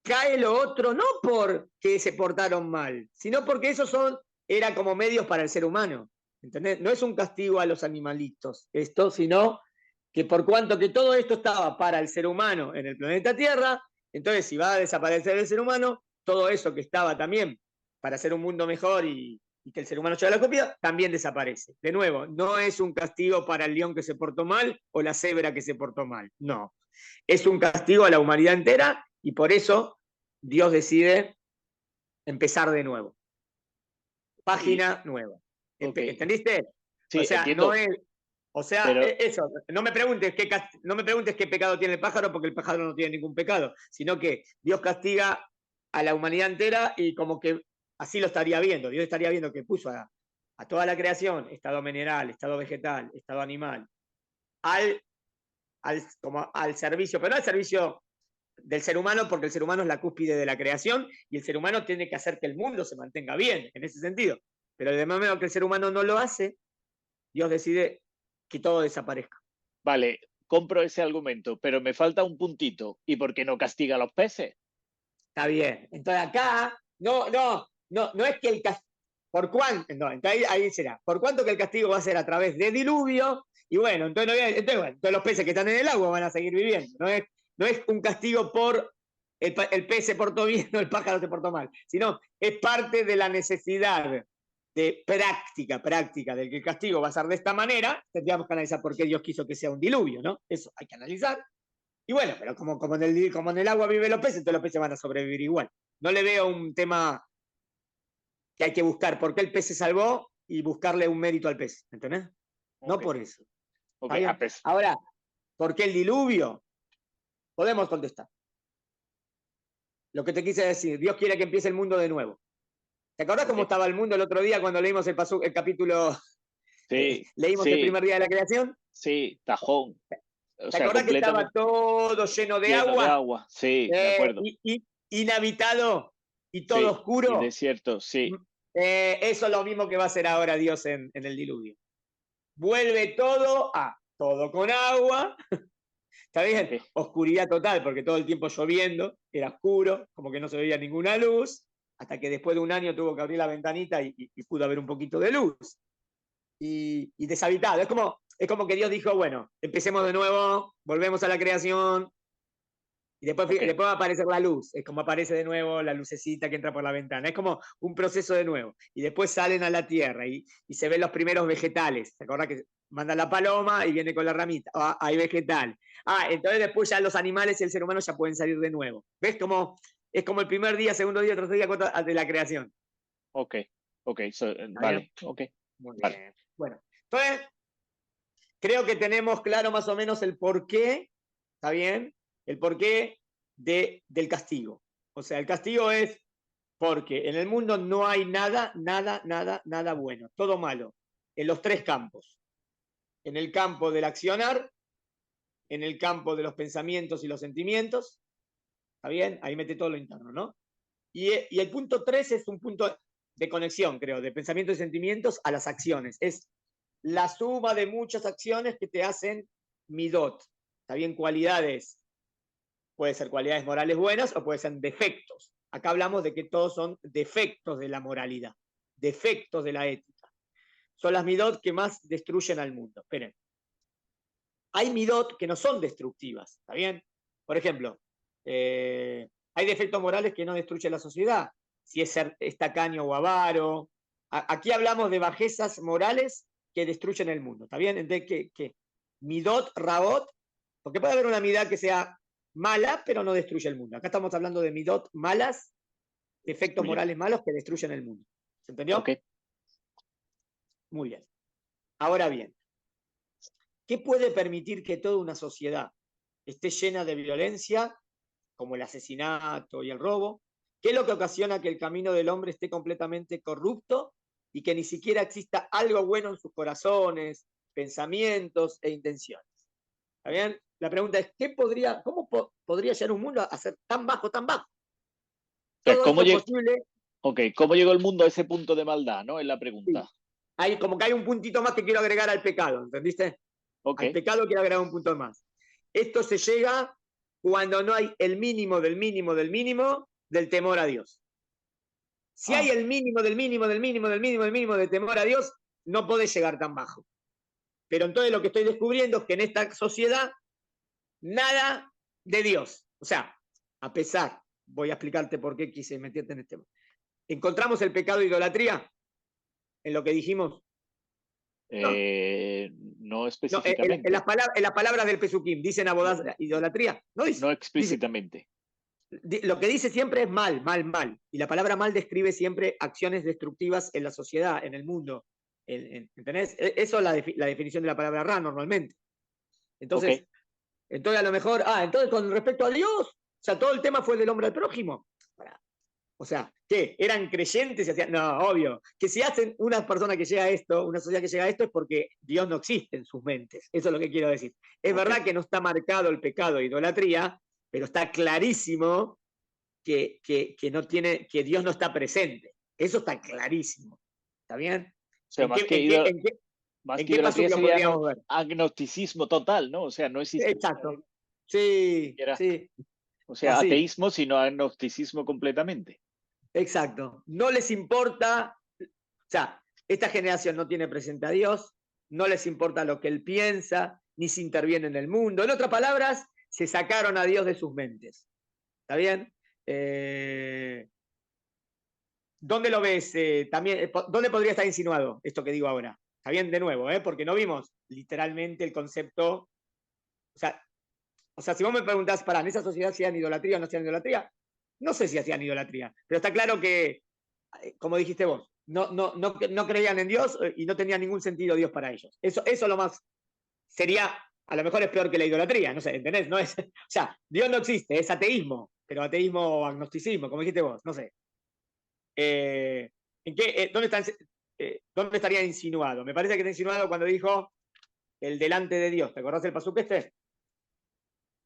cae lo otro no porque se portaron mal, sino porque era como medios para el ser humano. ¿Entendés? No es un castigo a los animalitos esto, sino que por cuanto que todo esto estaba para el ser humano en el planeta Tierra, entonces si va a desaparecer el ser humano, todo eso que estaba también para hacer un mundo mejor y que el ser humano lleve la copia, también desaparece. De nuevo, no es un castigo para el león que se portó mal o la cebra que se portó mal, no. Es un castigo a la humanidad entera y por eso Dios decide empezar de nuevo. Página nueva. Okay. ¿Entendiste? Sí, o sea, entiendo. No es. O sea, pero eso, no me preguntes qué pecado tiene el pájaro, porque el pájaro no tiene ningún pecado, sino que Dios castiga a la humanidad entera y como que así lo estaría viendo. Dios estaría viendo que puso a toda la creación, estado mineral, estado vegetal, estado animal, como al servicio, pero no al servicio del ser humano, porque el ser humano es la cúspide de la creación y el ser humano tiene que hacer que el mundo se mantenga bien, en ese sentido. Pero de momento que el ser humano no lo hace, Dios decide que todo desaparezca. Vale, compro ese argumento, pero me falta un puntito. ¿Y por qué no castiga a los peces? Está bien. Entonces acá, no es que el castigo, ¿por cuánto? No, entonces ahí será. ¿Por cuánto que el castigo va a ser a través de diluvio? Y bueno, entonces los peces que están en el agua van a seguir viviendo. No es un castigo por el pez se portó bien o el pájaro se portó mal, sino es parte de la necesidad de práctica, del que el castigo va a ser de esta manera. Tendríamos que analizar por qué Dios quiso que sea un diluvio, ¿no? Eso hay que analizar. Y bueno, pero como en el agua viven los peces, entonces los peces van a sobrevivir igual. No le veo un tema que hay que buscar por qué el pez se salvó y buscarle un mérito al pez, ¿entendés? Okay. No por eso. Okay. Ahora, ¿por qué el diluvio? Podemos contestar. Lo que te quise decir, Dios quiere que empiece el mundo de nuevo. ¿Te acordás cómo estaba el mundo el otro día cuando leímos el capítulo? Sí. Leímos el primer día de la creación. Sí, tajón. ¿Te acordás que estaba todo lleno de agua? De agua, sí, de acuerdo. Inhabitado y todo oscuro. Y desierto, sí. Eso es lo mismo que va a hacer ahora Dios en el diluvio. Vuelve todo con agua. ¿Está bien? Sí. Oscuridad total, porque todo el tiempo lloviendo, era oscuro, como que no se veía ninguna luz, hasta que después de un año tuvo que abrir la ventanita y pudo haber un poquito de luz. Y deshabitado. Es como que Dios dijo, bueno, empecemos de nuevo, volvemos a la creación, y después va a aparecer la luz. Es como aparece de nuevo la lucecita que entra por la ventana. Es como un proceso de nuevo. Y después salen a la tierra y se ven los primeros vegetales. ¿Te acordás que manda la paloma y viene con la ramita? Hay vegetal. Entonces después ya los animales y el ser humano ya pueden salir de nuevo. ¿Ves cómo es como el primer día, segundo día, tercer día de la creación? Ok, vale, ok. Muy bien. Bueno, Entonces, creo que tenemos claro más o menos el porqué, ¿está bien? El porqué del castigo. O sea, el castigo es porque en el mundo no hay nada, nada, nada, nada bueno, todo malo, en los tres campos. En el campo del accionar, en el campo de los pensamientos y los sentimientos, ¿está bien? Ahí mete todo lo interno, ¿no? Y el punto 3 es un punto de conexión, creo, de pensamientos y sentimientos a las acciones. Es la suma de muchas acciones que te hacen midot. ¿Está bien? Cualidades. Puede ser cualidades morales buenas o puede ser defectos. Acá hablamos de que todos son defectos de la moralidad, defectos de la ética. Son las midot que más destruyen al mundo. Esperen. Hay midot que no son destructivas, ¿está bien? Por ejemplo, hay defectos morales que no destruyen la sociedad, si es ser tacaño o avaro. Aquí hablamos de bajezas morales que destruyen el mundo, ¿está bien? Entonces, ¿qué? Midot, rabot, porque puede haber una midá que sea mala, pero no destruye el mundo. Acá estamos hablando de midot malas, defectos morales malos que destruyen el mundo. ¿Se entendió? Ok. Muy bien. Ahora bien, ¿qué puede permitir que toda una sociedad esté llena de violencia, como el asesinato y el robo? ¿Qué es lo que ocasiona que el camino del hombre esté completamente corrupto y que ni siquiera exista algo bueno en sus corazones, pensamientos e intenciones? ¿Está bien? La pregunta es, ¿cómo podría llegar un mundo a ser tan bajo, tan bajo? Pero Todo esto es posible. ¿cómo llegó el mundo a ese punto de maldad, no? Es la Sí. pregunta. Como que hay un puntito más que quiero agregar al pecado, ¿entendiste? Okay. Al pecado quiero agregar un punto más. Esto se llega cuando no hay el mínimo del mínimo del mínimo del temor a Dios. Si hay el mínimo del mínimo del mínimo del mínimo del mínimo del temor a Dios, no podés llegar tan bajo. Pero entonces lo que estoy descubriendo es que en esta sociedad nada de Dios. O sea, a pesar, voy a explicarte por qué quise meterte en este tema. ¿Encontramos el pecado de idolatría en lo que dijimos? No específicamente. En las palabras del Pesukim, ¿dicen abodaz idolatría? No dice. No explícitamente. Lo que dice siempre es mal, mal, mal. Y la palabra mal describe siempre acciones destructivas en la sociedad, en el mundo. ¿Entendés? Eso es la definición de la palabra ra normalmente. Entonces, entonces a lo mejor, entonces con respecto a Dios, o sea, todo el tema fue del hombre al prójimo. O sea, ¿qué? ¿Eran creyentes y hacían? No, obvio. Que si hacen una persona que llega a esto, una sociedad que llega a esto, es porque Dios no existe en sus mentes. Eso es lo que quiero decir. Es verdad que no está marcado el pecado de idolatría, pero está clarísimo que Dios no está presente. Eso está clarísimo. ¿Está bien? O sea, más que idolatría lo sería podríamos ver? agnosticismo total, ¿no? O sea, no existe. Exacto. Sí, sí. O sea, así. ateísmo, sino agnosticismo completamente. Exacto. No les importa, o sea, esta generación no tiene presente a Dios, no les importa lo que Él piensa, ni se interviene en el mundo. En otras palabras, se sacaron a Dios de sus mentes. ¿Está bien? ¿Dónde lo ves también? ¿Dónde podría estar insinuado esto que digo ahora? Está bien, de nuevo, porque no vimos literalmente el concepto. O sea, si vos me preguntás, ¿en esa sociedad hacían idolatría o no hacían idolatría? No sé si hacían idolatría, pero está claro que, como dijiste vos, no creían en Dios y no tenía ningún sentido Dios para ellos. Eso lo más sería, a lo mejor es peor que la idolatría, no sé, ¿entendés? No es, o sea, Dios no existe, es ateísmo, pero ateísmo o agnosticismo, como dijiste vos, no sé. ¿Dónde estaría insinuado? Me parece que está insinuado cuando dijo el delante de Dios. ¿Te acordás del pasuk este?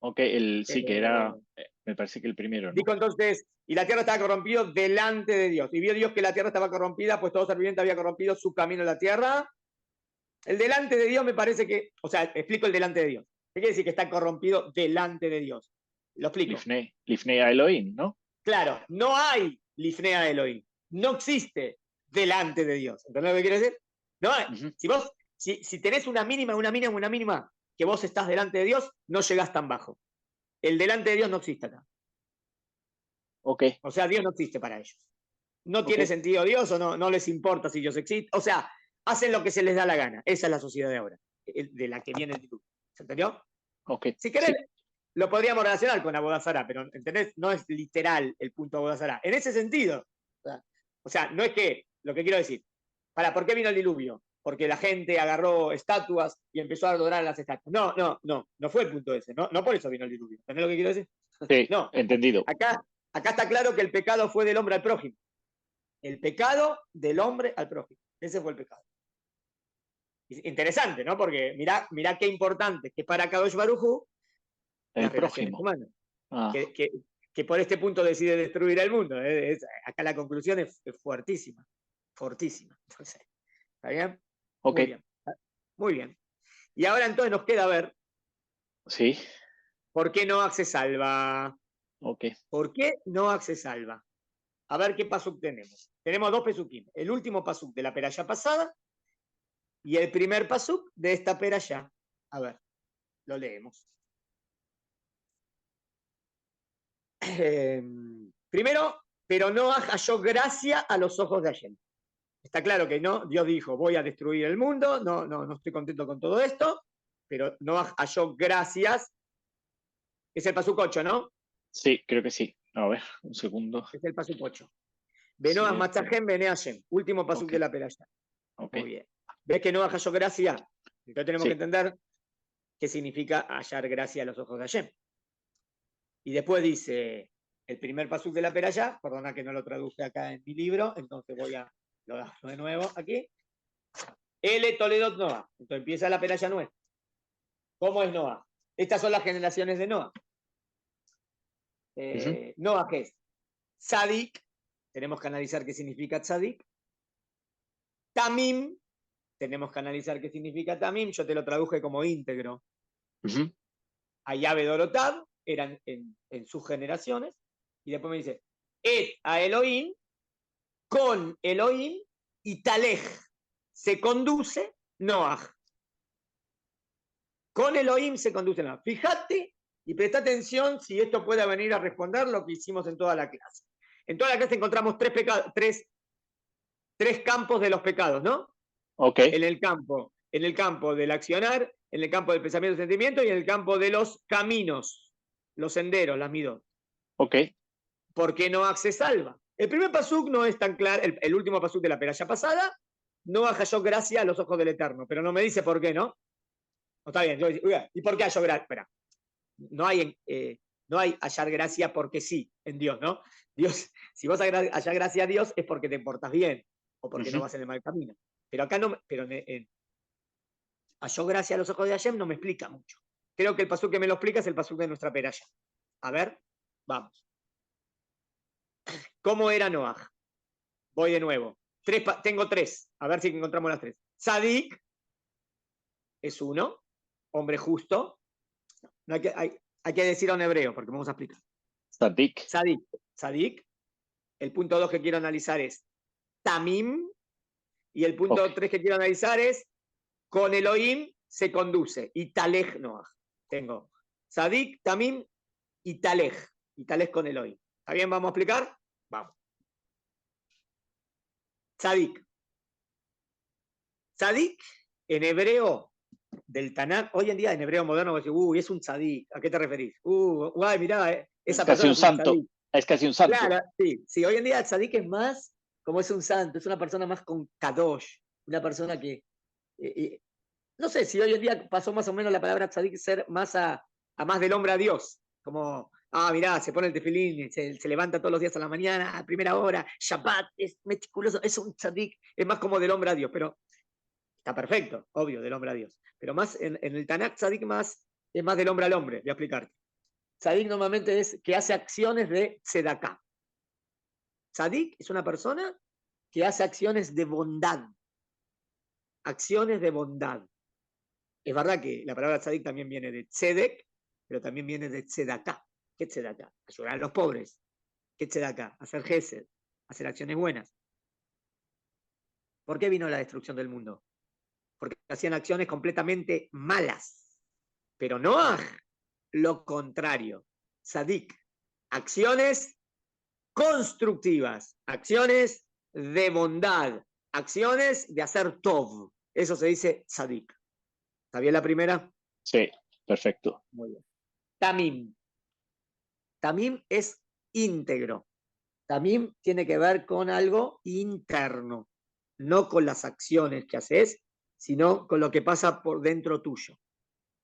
Ok, sí, que era, me parece que el primero, ¿no? Dijo entonces, y la tierra estaba corrompida delante de Dios. Y vio Dios que la tierra estaba corrompida, pues todo ser viviente había corrompido su camino en la tierra. El delante de Dios me parece que, o sea, explico el delante de Dios. ¿Qué quiere decir que está corrompido delante de Dios? Lo explico. Lifnei Elohim, ¿no? Claro, no hay Lifnea Elohim. No existe delante de Dios. ¿Entendés lo que quiero decir? No hay. Si tenés una mínima que vos estás delante de Dios, no llegás tan bajo. El delante de Dios no existe acá. Okay. O sea, Dios no existe para ellos. No tiene sentido Dios o no les importa si Dios existe. O sea, hacen lo que se les da la gana. Esa es la sociedad de ahora, de la que viene el diluvio. ¿Se entendió? Okay. Si querés, lo podríamos relacionar con Abodazará, pero ¿entendés? No es literal el punto Abodazará. En ese sentido. O sea, no es que, lo que quiero decir, ¿por qué vino el diluvio? porque la gente agarró estatuas y empezó a adorar las estatuas. No fue el punto ese, no por eso vino el diluvio. ¿Entendés lo que quiero decir? Sí, No, entendido. acá está claro que el pecado fue del hombre al prójimo. El pecado del hombre al prójimo. Ese fue el pecado. Interesante, ¿no? Porque mirá qué importante que para Kadosh Baruj Hu El las relaciones prójimo. humanas. Ah, Que por este punto decide destruir el mundo. Acá la conclusión es fuertísima. Fortísima. Entonces, ¿está bien? ok. Muy bien. Muy bien. Y ahora entonces nos queda ver Sí, por qué Noach se salva. ok. ¿Por qué Noach se salva? A ver qué pasuk tenemos. Tenemos dos pesukim. El último pasuk de la peralla pasada y el primer pasuk de esta peralla. A ver, lo leemos. Primero, pero Noach halló gracia a los ojos de Hashem. Está claro que no, Dios dijo, voy a destruir el mundo, no estoy contento con todo esto, pero Noach halló gracias. Es el pasuk 8, ¿no? Sí, creo que sí. A ver, un segundo. Es el pasuk 8. Benoach 7. Matzahem Bene Hashem. Último pasuk Ok, de la peralla. ok. Muy bien. ¿Ves que Noach halló gracia? Entonces tenemos que Sí. entender qué significa hallar gracia a los ojos de Hashem. Y después dice el primer pasuk de la peralla, perdona que no lo traduje acá en mi libro, entonces voy a lo darlo de nuevo aquí. L Toledot Noah. Entonces empieza la peralla nueva. ¿Cómo es Noah? Estas son las generaciones de Noah. Noah es Tzadik, tenemos que analizar qué significa Tzadik. Tamim, tenemos que analizar qué significa Tamim, yo te lo traduje como íntegro. Ayabe Dorotab, eran en sus generaciones, y después me dice, Et a Elohim, con Elohim, y Talej, se conduce Noah. Con Elohim se conduce Noah. Fíjate y presta atención si esto puede venir a responder lo que hicimos en toda la clase. En toda la clase encontramos tres campos de los pecados, ¿no? Ok, En el campo del accionar, en el campo del pensamiento y sentimiento y en el campo de los caminos, los senderos, las midot. ok. ¿Por qué Noach se salva? El primer pasuk no es tan claro, el último pasuk de la peralla pasada, Noach halló gracia a los ojos del Eterno, pero no me dice por qué, ¿no? No está bien, yo digo, ¿y por qué halló gracia? Espera, no hay hallar gracia porque sí en Dios, ¿no? Dios, si vos hallar gracia a Dios es porque te portas bien o porque no vas en el mal camino. Pero acá no, pero halló gracia a los ojos de Hashem no me explica mucho. Creo que el pasuk que me lo explica es el pasuk de nuestra peralla. A ver, vamos. ¿Cómo era Noaj? Voy de nuevo. Tengo tres. A ver si encontramos las tres. Sadik es uno, hombre justo. No hay que decir a un hebreo porque vamos a explicar. Static. Sadik. El punto 2 que quiero analizar es Tamim. Y el punto 3 que quiero analizar es con Elohim se conduce. Y Talej Noaj. Tengo Sadik, Tamim y Talej. Y Talej con Elohim. ¿Está bien? ¿Vamos a explicar? Vamos. Sadik. Sadik en hebreo del Tanakh, hoy en día en hebreo moderno, es un tzadik. ¿A qué te referís? Mirá, esa Es casi persona un es un santo. tzadik. Es casi un santo. Claro, sí, hoy en día el tzadik es más como es un santo, es una persona más con kadosh, una persona que, no sé si hoy en día pasó más o menos la palabra tzadik ser más a más del hombre a Dios, como, mirá, se pone el tefilín, se levanta todos los días a la mañana, a primera hora, Shabbat, es meticuloso, es un tzadik, es más como del hombre a Dios, pero está perfecto, obvio, del hombre a Dios. Pero más en el Tanakh, tzadik es más del hombre al hombre, voy a explicarte. Tzadik normalmente es que hace acciones de tzedaká. Tzadik es una persona que hace acciones de bondad. Acciones de bondad. Es verdad que la palabra tzadik también viene de tzedek, pero también viene de tzedaká. ¿Qué es tzedaká? Ayudar a los pobres. ¿Qué es tzedaká? Hacer gesed, hacer acciones buenas. ¿Por qué vino la destrucción del mundo? Porque hacían acciones completamente malas. Pero Noaj, lo contrario. Sadik, acciones constructivas, acciones de bondad, acciones de hacer tov. Eso se dice sadik. ¿Está bien la primera? Sí, perfecto. Muy bien. Tamim. Tamim es íntegro. Tamim tiene que ver con algo interno, no con las acciones que haces, sino con lo que pasa por dentro tuyo.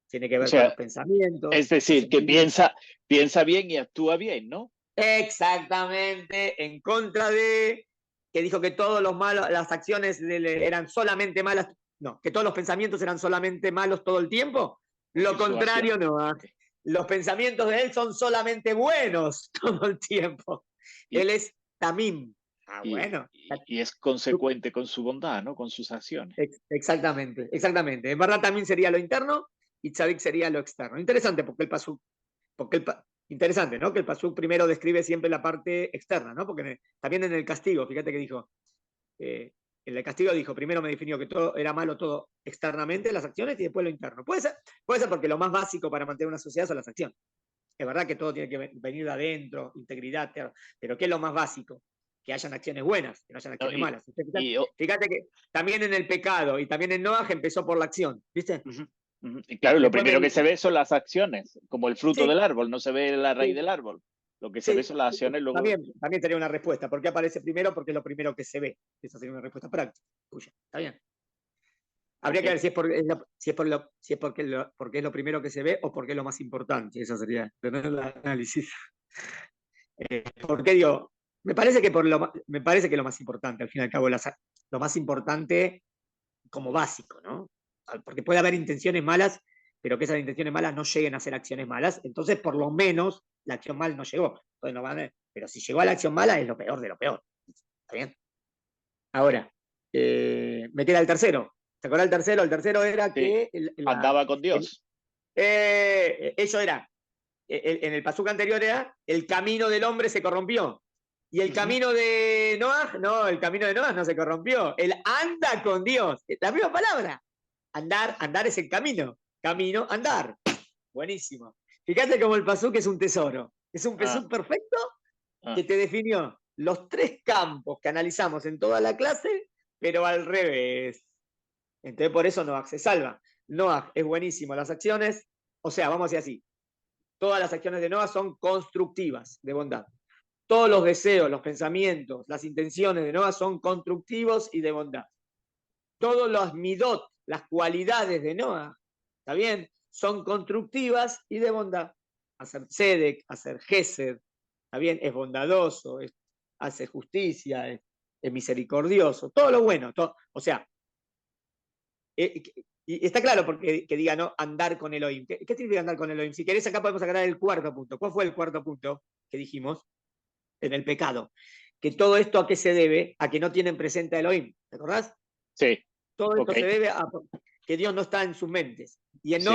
Tiene que O ver con los sea, pensamientos, es los decir, que sentimientos. piensa bien y actúa bien, ¿no? Exactamente, en contra de que dijo que todos los malos, las acciones eran solamente malas, no, que todos los pensamientos eran solamente malos todo el tiempo. Lo Y su acción. contrario, no. Ok. Los pensamientos de él son solamente buenos todo el tiempo. Y, Él es Tamim. Ah, y, bueno. y es consecuente con su bondad, ¿no? Con sus acciones. Exactamente, exactamente. En verdad también sería lo interno y Tzadik sería lo externo. Interesante porque el pasuk, interesante, ¿no? Que el pasuk primero describe siempre la parte externa, ¿no? Porque también en el castigo, fíjate que dijo, en el castigo dijo, primero me definió que todo era malo todo externamente, las acciones, y después lo interno. Puede ser porque lo más básico para mantener una sociedad son las acciones. Es verdad que todo tiene que venir de adentro, integridad, pero ¿qué es lo más básico? Que hayan acciones buenas, que no hayan No, acciones malas. y, Fíjate que también en el pecado y también en Noaj empezó por la acción, ¿viste? ujú, ujú. Y claro, lo Después primero que se ve son las acciones, como el fruto sí, del árbol, no se ve la raíz sí, del árbol. Lo que se ve sí. son las acciones, luego. También sería una respuesta. ¿Por qué aparece primero? Porque es lo primero que se ve. Esa sería una respuesta práctica tuya. ¿Está bien? Habría Ok. que ver si es, porque es lo primero que se ve o porque es lo más importante. Esa sería tener el análisis. ¿Por qué digo? Me parece que lo más importante, al fin y al cabo, lo más importante como básico, ¿no? Porque puede haber intenciones malas, pero que esas intenciones malas no lleguen a ser acciones malas. Entonces, por lo menos, la acción mal no llegó. Entonces, no van a, pero si llegó a la acción mala, es lo peor de lo peor. ¿Está bien? Ahora, me queda el tercero. ¿Te acuerdas del tercero? El tercero era Sí, que andaba con el, Dios. eso era, en el pasuk anterior era, el camino del hombre se corrompió. Y el Ujú. camino de Noah, no, el camino de Noah no se corrompió. Él anda con Dios. La misma palabra. Andar es el camino. Camino, andar. Buenísimo. Fíjate cómo el pasuk es un tesoro. Es un Ah, pasuk perfecto ah. que te definió los tres campos que analizamos en toda la clase, pero al revés. Entonces por eso Noah se salva. Noah es buenísimo las acciones, o sea, vamos a decir así, todas las acciones de Noah son constructivas, de bondad. Todos los deseos, los pensamientos, las intenciones de Noah son constructivos y de bondad. Todos los midot, las cualidades de Noah, ¿está bien? Son constructivas y de bondad. Hacer tzedek, hacer gesed, ¿está bien? Es bondadoso, hace justicia, es misericordioso, todo lo bueno. O sea, y está claro porque que diga, ¿no? Andar con Elohim. ¿Qué significa andar con Elohim? Si querés, acá podemos sacar el cuarto punto. ¿Cuál fue el cuarto punto que dijimos en el pecado? Que todo esto a qué se debe, a que no tienen presente a Elohim. ¿Te acordás? Sí, Todo ok. esto se debe a que Dios no está en sus mentes. Y Sí.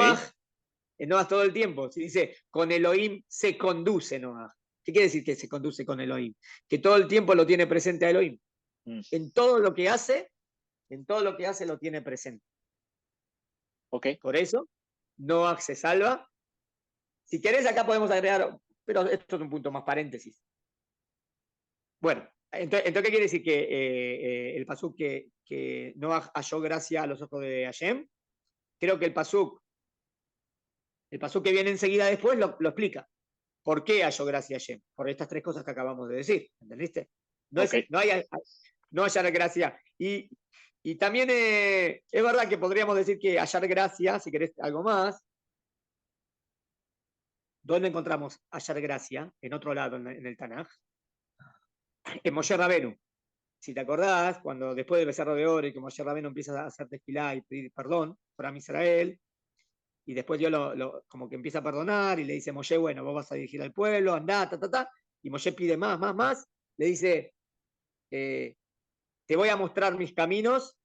En Noah todo el tiempo, se dice, con Elohim se conduce Noah. ¿Qué quiere decir que se conduce con Elohim? Que todo el tiempo lo tiene presente a Elohim. Mm, En todo lo que hace, en todo lo que hace lo tiene presente. ok. Por eso, Noah se salva. Si querés, acá podemos agregar, pero esto es un punto más paréntesis. Bueno, entonces ¿qué quiere decir que el pasuk que Noah halló gracia a los ojos de Hashem? Creo que el pasuk que viene enseguida después lo explica. ¿Por qué halló gracia a Hashem? Por estas tres cosas que acabamos de decir, ¿entendiste? Ok. No hallar gracia. Y también es verdad que podríamos decir que hallar gracia, si querés algo más, ¿dónde encontramos hallar gracia? En otro lado, en el Tanaj. En Moshe Rabenu. Si te acordás, cuando después del becerro de oro y que Moshe Rabenu empieza a hacer tefilá y pedir perdón por Am Israel, y después Dios como que empieza a perdonar y le dice, Moshe, bueno, vos vas a dirigir al pueblo, andá, y Moshe pide más, le dice, te voy a mostrar mis caminos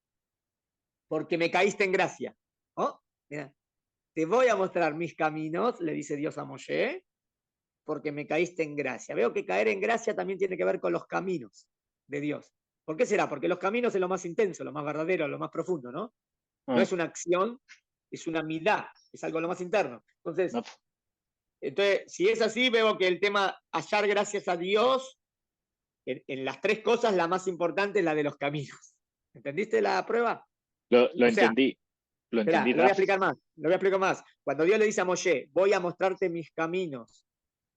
porque me caíste en gracia. ¿Oh? Mira, te voy a mostrar mis caminos, le dice Dios a Moshe, porque me caíste en gracia. Veo que caer en gracia también tiene que ver con los caminos de Dios. ¿Por qué será? Porque los caminos es lo más intenso, lo más verdadero, lo más profundo, ¿no? No Ah, es una acción, es una midá, es algo lo más interno. no, Entonces, si es así, veo que el tema hallar gracias a Dios, en las tres cosas, la más importante es la de los caminos. ¿Entendiste la prueba? lo O sea, entendí. Lo espera, entendí, lo voy a Raf. explicar más. Lo voy a explicar más. Cuando Dios le dice a Moshe, voy a mostrarte mis caminos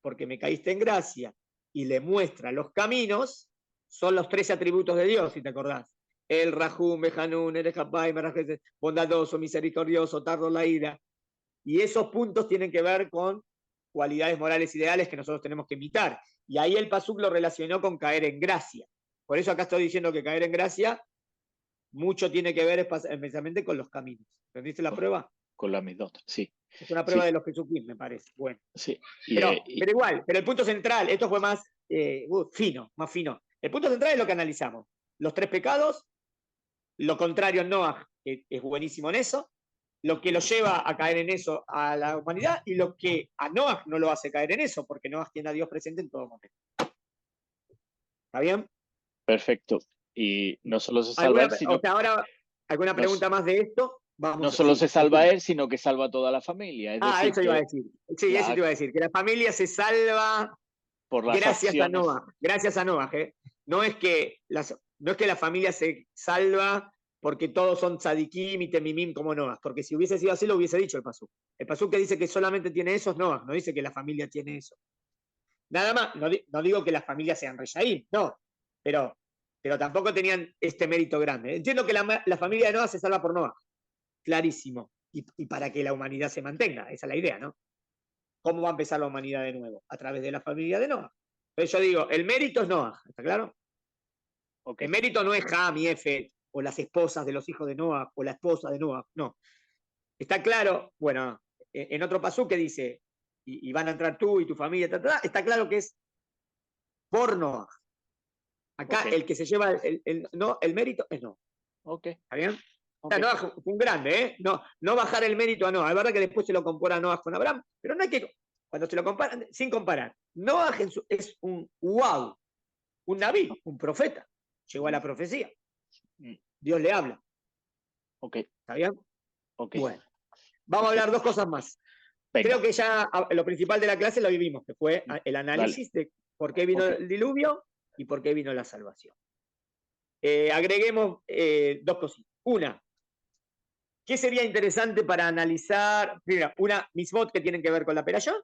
porque me caíste en gracia, y le muestra los caminos, son los tres atributos de Dios, si te acordás. El Rahum, Bejanún, el Ejapay, bondadoso, misericordioso, tardo la ira. Y esos puntos tienen que ver con cualidades morales ideales que nosotros tenemos que imitar. Y ahí el Pasuk lo relacionó con caer en gracia. Por eso acá estoy diciendo que caer en gracia mucho tiene que ver especialmente con los caminos. ¿Entendiste la prueba? Con la midot, sí. Es una prueba Sí, de los Pesukim, me parece. Bueno. sí. Pero igual, pero el punto central, esto fue más fino, más fino. El punto central es lo que analizamos. Los 3 pecados, lo contrario en Noah, que es buenísimo en eso, lo que lo lleva a caer en eso a la humanidad y lo que a Noah no lo hace caer en eso, porque Noah tiene a Dios presente en todo momento. ¿Está bien? Perfecto. Y no solo se salva ¿Alguna, él, sino... o sea, ahora, ¿alguna pregunta más de esto? Vamos, No solo sí, se salva él, sino que salva a toda la familia. Es decir, eso iba a decir. Sí, eso te iba a decir, que la familia se salva por las gracias a acciones. Noah. Gracias a Noah. No es que la familia se salva porque todos son tzadikim y temimim como Noah, porque si hubiese sido así lo hubiese dicho el Pasuk. El Pasuk que dice que solamente tiene eso es Noah, no dice que la familia tiene eso. Nada más, no digo que las familias sean reyaín, no, pero tampoco tenían este mérito grande. Entiendo que la familia de Noah se salva por Noah, clarísimo, y para que la humanidad se mantenga, esa es la idea, ¿no? ¿Cómo va a empezar la humanidad de nuevo? A través de la familia de Noah. Entonces yo digo, el mérito es Noah, ¿está claro? Okay. El mérito no es Ham y Efet, o las esposas de los hijos de Noah, o la esposa de Noah, no. Está claro, bueno, en otro pasú que dice, y van a entrar tú y tu familia, está claro que es por Noah. Acá el que se lleva el mérito es Noah. ¿Está bien? O sea, Noah fue un grande, ¿eh? No bajar el mérito a Noah. Es verdad que después se lo compara Noah con Abraham, pero no hay que, cuando se lo comparan, sin comparar. Noah es un wow, un naví, un profeta. Llegó a la profecía. Dios le habla. ¿Está bien? Bueno, vamos a hablar 2 cosas más. Venga. Creo que ya lo principal de la clase lo vivimos, que fue el análisis de por qué vino el diluvio y por qué vino la salvación. Agreguemos 2 cositas. Una, ¿qué sería interesante para analizar? Primero, una misbot que tienen que ver con la perashá.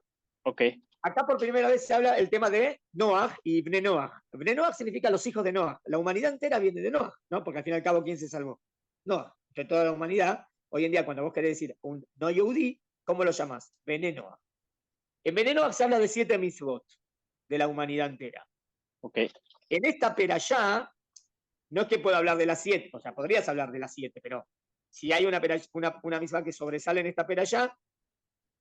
Acá por primera vez se habla el tema de Noah y Bne Noah. Bne Noah significa los hijos de Noah. La humanidad entera viene de Noah, ¿no? Porque al fin y al cabo, ¿quién se salvó? Noah. De toda la humanidad. Hoy en día, cuando vos querés decir un no yehudí, ¿cómo lo llamás? Bne Noah. En Bne Noah se habla de 7 misbot de la humanidad entera. En esta perashá, no es que pueda hablar de las 7, o sea, podrías hablar de las 7, pero si hay una misma que sobresale en esta perashá,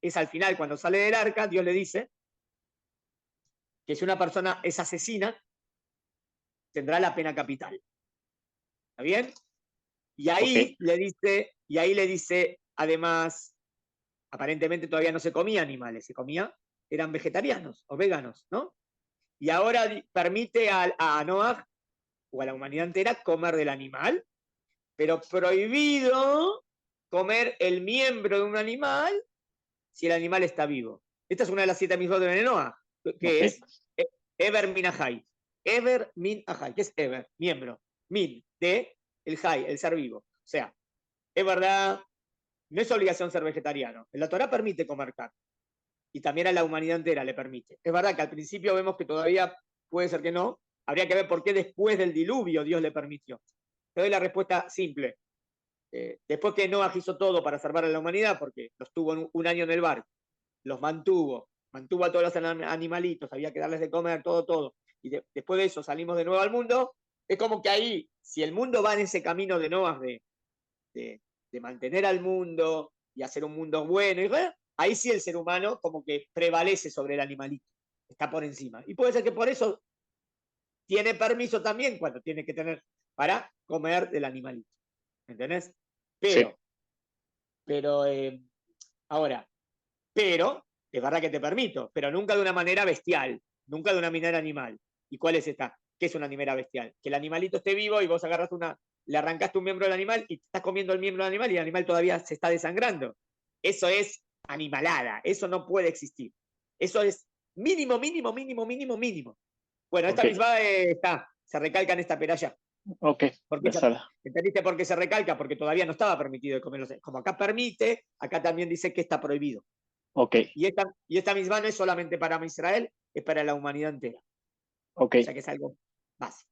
es al final, cuando sale del arca, Dios le dice que si una persona es asesina, tendrá la pena capital. ¿Está bien? Y ahí le dice, además, aparentemente todavía no se comía animales, eran vegetarianos o veganos, ¿no? Y ahora permite a Noah o a la humanidad entera comer del animal, pero prohibido comer el miembro de un animal si el animal está vivo. Esta es una de las 7 mismas de Noah, que es Ever Min Ahai. Ever Min Ahai. ¿Qué es Ever? Miembro. Min, de el Hai, el ser vivo. O sea, es verdad, no es obligación ser vegetariano. La Torá permite comer carne. Y también a la humanidad entera le permite. Es verdad que al principio vemos que todavía puede ser que no. Habría que ver por qué después del diluvio Dios le permitió. Te doy la respuesta simple. Después que Noah hizo todo para salvar a la humanidad, porque los tuvo un año en el barco, los mantuvo a todos los animalitos, había que darles de comer, todo. Y después de eso salimos de nuevo al mundo. Es como que ahí, si el mundo va en ese camino de Noah de mantener al mundo y hacer un mundo bueno, ahí sí el ser humano como que prevalece sobre el animalito, está por encima. Y puede ser que por eso tiene permiso también cuando tiene que tener para comer del animalito. ¿Entendés? Pero ahora, es verdad que te permito, pero nunca de una manera bestial, nunca de una manera animal. ¿Y cuál es esta? ¿Qué es una manera bestial? Que el animalito esté vivo y vos agarras le arrancaste un miembro del animal y te estás comiendo el miembro del animal y el animal todavía se está desangrando. Eso es animalada, eso no puede existir. Eso es mínimo. Bueno, esta misma se recalca en esta peralla. ¿Entendiste por qué se recalca? Porque todavía no estaba permitido comerlos. Como acá permite, acá también dice que está prohibido. Y esta misma no es solamente para Israel, es para la humanidad entera. O sea que es algo básico.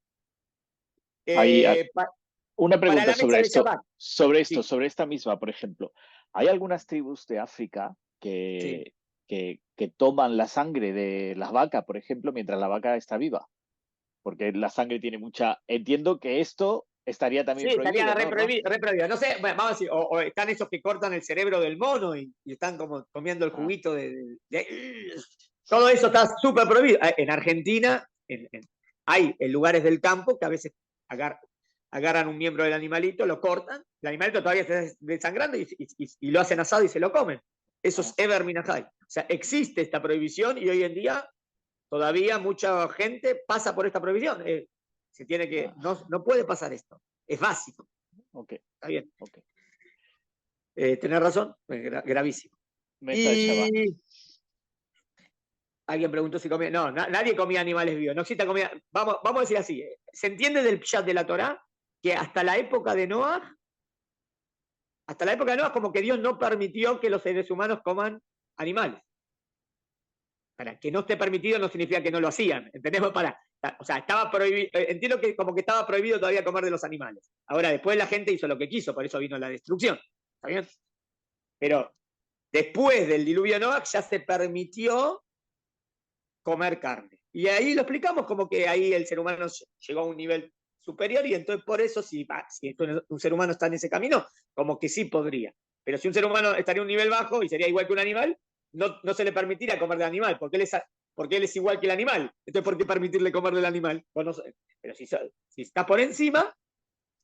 Una para pregunta la mesa de Shabbat. Sí, sobre esta misma, por ejemplo. ¿Hay algunas tribus de África sí. que toman la sangre de las vacas, por ejemplo, mientras la vaca está viva? Porque la sangre tiene mucha... Entiendo que esto estaría Sí, también estaría prohibido, ¿no, Ron? re prohibido. No sé, bueno, vamos a decir, o están esos que cortan el cerebro del mono y están como comiendo el Ah, juguito todo eso está súper prohibido. En Argentina hay en lugares del campo que a veces agarran un miembro del animalito, lo cortan, el animalito todavía está desangrando y lo hacen asado y se lo comen. Eso es ah, Eber Minahai. O sea, existe esta prohibición y hoy en día todavía mucha gente pasa por esta prohibición. Se tiene que, ah, no puede pasar esto. Es básico. ok, Está bien. ok. Tenés razón, gravísimo. Mesa de Shabbat. Y alguien preguntó si comía. No, nadie comía animales vivos. No existe comida. Vamos a decir así. Se entiende del Pshat de la Torá que hasta la época de Noah, como que Dios no permitió que los seres humanos coman animales. Para que no esté permitido no significa que no lo hacían. ¿Entendemos? O sea, estaba prohibido. Entiendo que como que estaba prohibido todavía comer de los animales. Ahora, después la gente hizo lo que quiso, por eso vino la destrucción. ¿Está bien? Pero después del diluvio de Noah ya se permitió comer carne. Y ahí lo explicamos como que ahí el ser humano llegó a un nivel superior y entonces por eso si un ser humano está en ese camino, como que sí podría. Pero si un ser humano estaría a un nivel bajo y sería igual que un animal, no se le permitiría comer del animal, porque él es igual que el animal. Entonces, ¿por qué permitirle comer del animal? Bueno, pero si está por encima,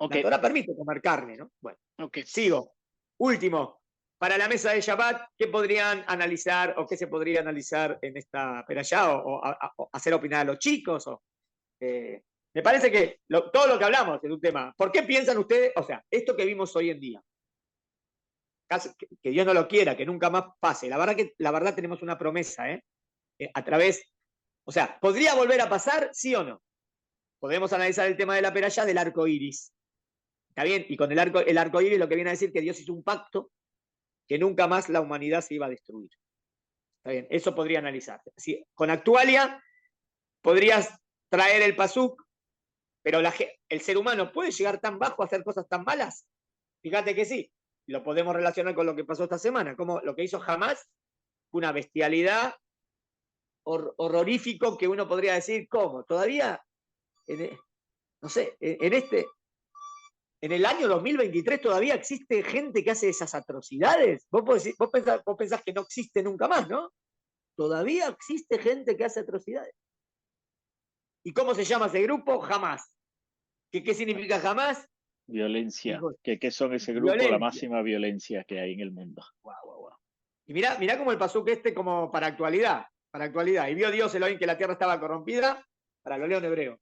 Ok, la Torah permite comer carne, ¿no? Bueno, ok. sigo. Último, para la mesa de Shabbat, ¿qué podrían analizar o qué se podría analizar en esta perashá o hacer opinar a los chicos? Me parece que todo lo que hablamos es un tema. ¿Por qué piensan ustedes, o sea, esto que vimos hoy en día, que Dios no lo quiera, que nunca más pase? La verdad tenemos una promesa, ¿eh? A través, o sea, ¿podría volver a pasar, sí o no? Podemos analizar el tema de la perashá del arco iris. ¿Está bien? Y con el arco iris lo que viene a decir que Dios hizo un pacto que nunca más la humanidad se iba a destruir. Está bien, eso podría analizar. Sí, con Actualia podrías traer el pasuk, pero el ser humano puede llegar tan bajo a hacer cosas tan malas. Fíjate que sí, lo podemos relacionar con lo que pasó esta semana, como lo que hizo Hamas, una bestialidad horrorífico que uno podría decir, ¿cómo? Todavía, no sé, en el año 2023 todavía existe gente que hace esas atrocidades. Vos pensás que no existe nunca más, ¿no? Todavía existe gente que hace atrocidades. ¿Y cómo se llama ese grupo? Jamás. ¿Qué significa jamás? Violencia. Hijos, ¿Qué son ese grupo? La violencia. máxima violencia que hay en el mundo. Guau, guau, guau. Y mirá cómo el pasuk como para actualidad. Para actualidad. Y vio Dios Elohim que la tierra estaba corrompida. Para lo leo en hebreo.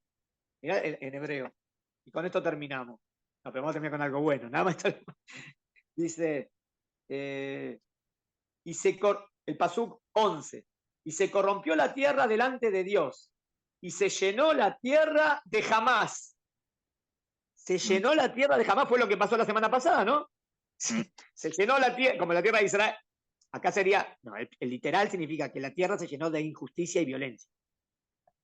Mirá en hebreo. Y con esto terminamos. No, pero vamos a terminar con algo bueno. Nada más. Dice, el pasuk 11. Y se corrompió la tierra delante de Dios. Y se llenó la tierra de Jamás. Se Mm, llenó la tierra de Jamás, fue lo que pasó la semana pasada, ¿no? mm. Se llenó la tierra, como la tierra de Israel. Acá sería, no, el literal significa que la tierra se llenó de injusticia y violencia.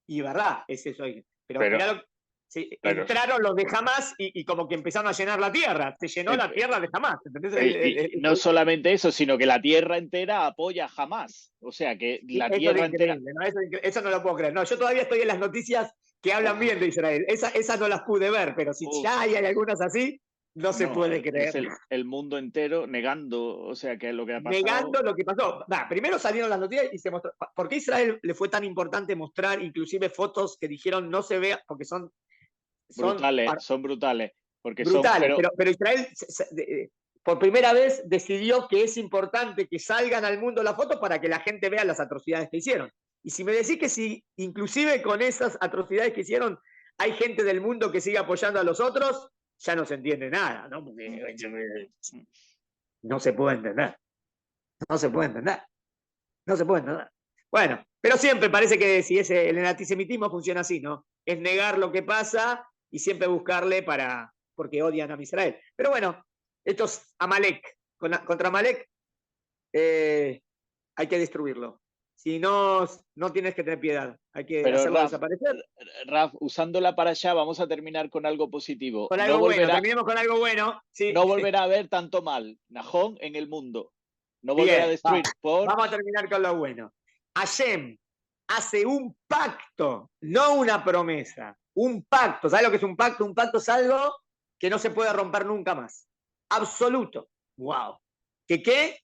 Y verdad, es eso. Pero Pero, mirá sí, pero, entraron los de Jamás y como que empezaron a llenar la tierra. Se llenó la eh, tierra de Jamás. ¿Entendés? y no solamente eso, sino que la tierra entera apoya jamás. O sea, que Sí, la eso es tierra entera... increíble, ¿no? Eso no lo puedo creer. No, yo todavía estoy en las noticias que hablan Oh, bien de Israel. Esas no las pude ver, pero si ya hay uf, algunas así, no se no, puede es creer. el mundo entero negando, o sea, que lo que ha pasado... Negando lo que pasó. Primero salieron las noticias y se mostró. ¿Por qué a Israel le fue tan importante mostrar inclusive fotos que dijeron no se vea? Porque son Brutales, son brutales, porque son, brutales. Pero Israel por primera vez decidió que es importante que salgan al mundo las fotos para que la gente vea las atrocidades que hicieron. Y si me decís que si inclusive con esas atrocidades que hicieron hay gente del mundo que sigue apoyando a los otros, ya no se entiende nada, ¿no? Porque no se puede entender. No se puede entender. No se puede entender. Bueno, pero siempre parece que si el antisemitismo funciona así, ¿no? Es negar lo que pasa y siempre buscarle porque odian a Israel. Pero bueno, esto es Amalek. Contra Amalek hay que destruirlo. Si no, no tienes que tener piedad. Hay que Pero hacerlo desaparecer. Raf, usándola para allá, vamos a terminar con algo positivo. Con algo bueno, terminemos con algo bueno. Sí. No volverá a haber tanto mal, Nahón, en el mundo. No volverá a Bien, destruir por... vamos a terminar con lo bueno. Hashem hace un pacto, no una promesa, un pacto. ¿Sabes lo que es un pacto? Un pacto es algo que no se puede romper nunca más. Absoluto. Wow. ¿Qué?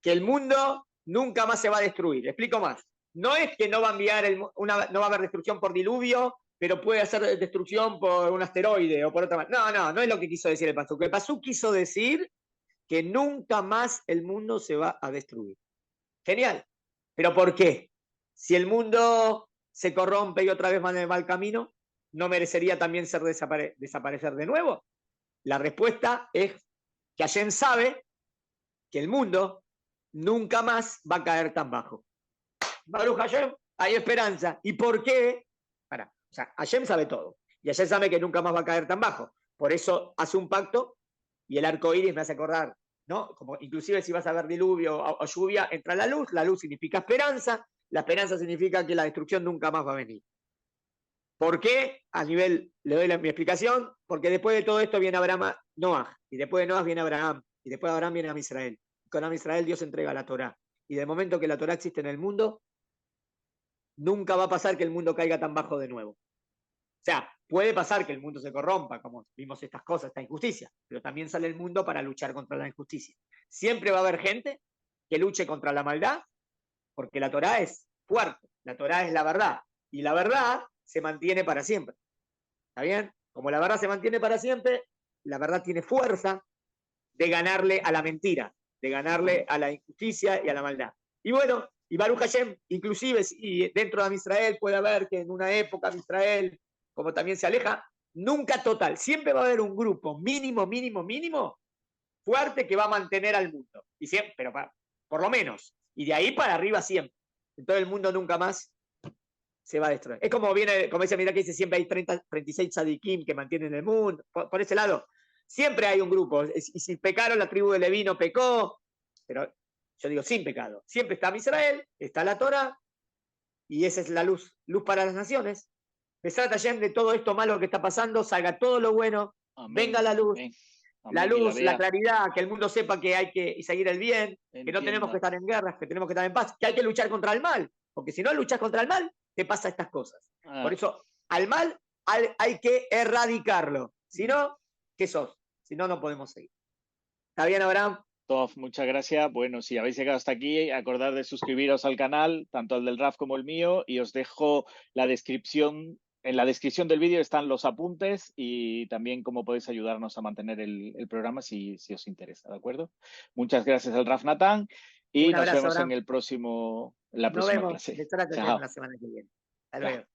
Que el mundo nunca más se va a destruir. Explico más. No es que no va a enviar no va a haber destrucción por diluvio, pero puede hacer destrucción por un asteroide o por otra. No es lo que quiso decir el Pasú. El Pasú quiso decir que nunca más el mundo se va a destruir. Genial. ¿Pero por qué? Si el mundo se corrompe y otra vez va en el mal camino, ¿no merecería también ser desaparecer de nuevo? La respuesta es que Hashem sabe que el mundo nunca más va a caer tan bajo. Baruch Hashem, hay esperanza. ¿Y por qué? O sea, Hashem sabe todo. Y Hashem sabe que nunca más va a caer tan bajo. Por eso hace un pacto y el arco iris me hace acordar, ¿no? Como inclusive si vas a ver diluvio o lluvia, entra la luz significa esperanza, la esperanza significa que la destrucción nunca más va a venir. ¿Por qué? A nivel, le doy mi explicación, porque después de todo esto viene Noah, y después de Noah viene Abraham, y después de Abraham viene Israel. Con Israel Dios entrega la Torá. Y del momento que la Torá existe en el mundo, nunca va a pasar que el mundo caiga tan bajo de nuevo. O sea, puede pasar que el mundo se corrompa, como vimos estas cosas, esta injusticia, pero también sale el mundo para luchar contra la injusticia. Siempre va a haber gente que luche contra la maldad, porque la Torá es fuerte, la Torá es la verdad, y la verdad se mantiene para siempre. ¿Está bien? Como la verdad se mantiene para siempre, la verdad tiene fuerza de ganarle a la mentira, de ganarle a la injusticia y a la maldad. Y bueno, y Baruch Hashem, inclusive si dentro de Israel puede haber que en una época Israel, como también se aleja, nunca total, siempre va a haber un grupo mínimo, fuerte que va a mantener al mundo. Y siempre, pero por lo menos. Y de ahí para arriba siempre. Entonces el mundo nunca más se va a destruir. Es como viene, como dice, mira que dice, siempre hay 36 tzadikim que mantienen el mundo. Por ese lado, siempre hay un grupo. Y si pecaron, la tribu de Leví no pecó, pero yo digo sin pecado. Siempre está Israel, está la Torah, y esa es la luz para las naciones. Besat Hashem de todo esto malo que está pasando, salga todo lo bueno, amén, venga la luz. Amén. La luz, la claridad, que el mundo sepa que hay que seguir el bien, que no tenemos que estar en guerras, que tenemos que estar en paz, que hay que luchar contra el mal, porque si no luchas contra el mal, te pasa estas cosas. Por eso, al mal hay que erradicarlo. Si no, ¿qué sos? Si no, no podemos seguir. ¿Está bien, Abraham? Tof, muchas gracias. Bueno, si habéis llegado hasta aquí, acordad de suscribiros al canal, tanto el del Raf como el mío, y os dejo la descripción. En la descripción del vídeo están los apuntes y también cómo podéis ayudarnos a mantener el programa si os interesa, ¿de acuerdo? Muchas gracias al Raf Natán y nos vemos en la próxima clase. Nos vemos la semana que viene. Hasta luego.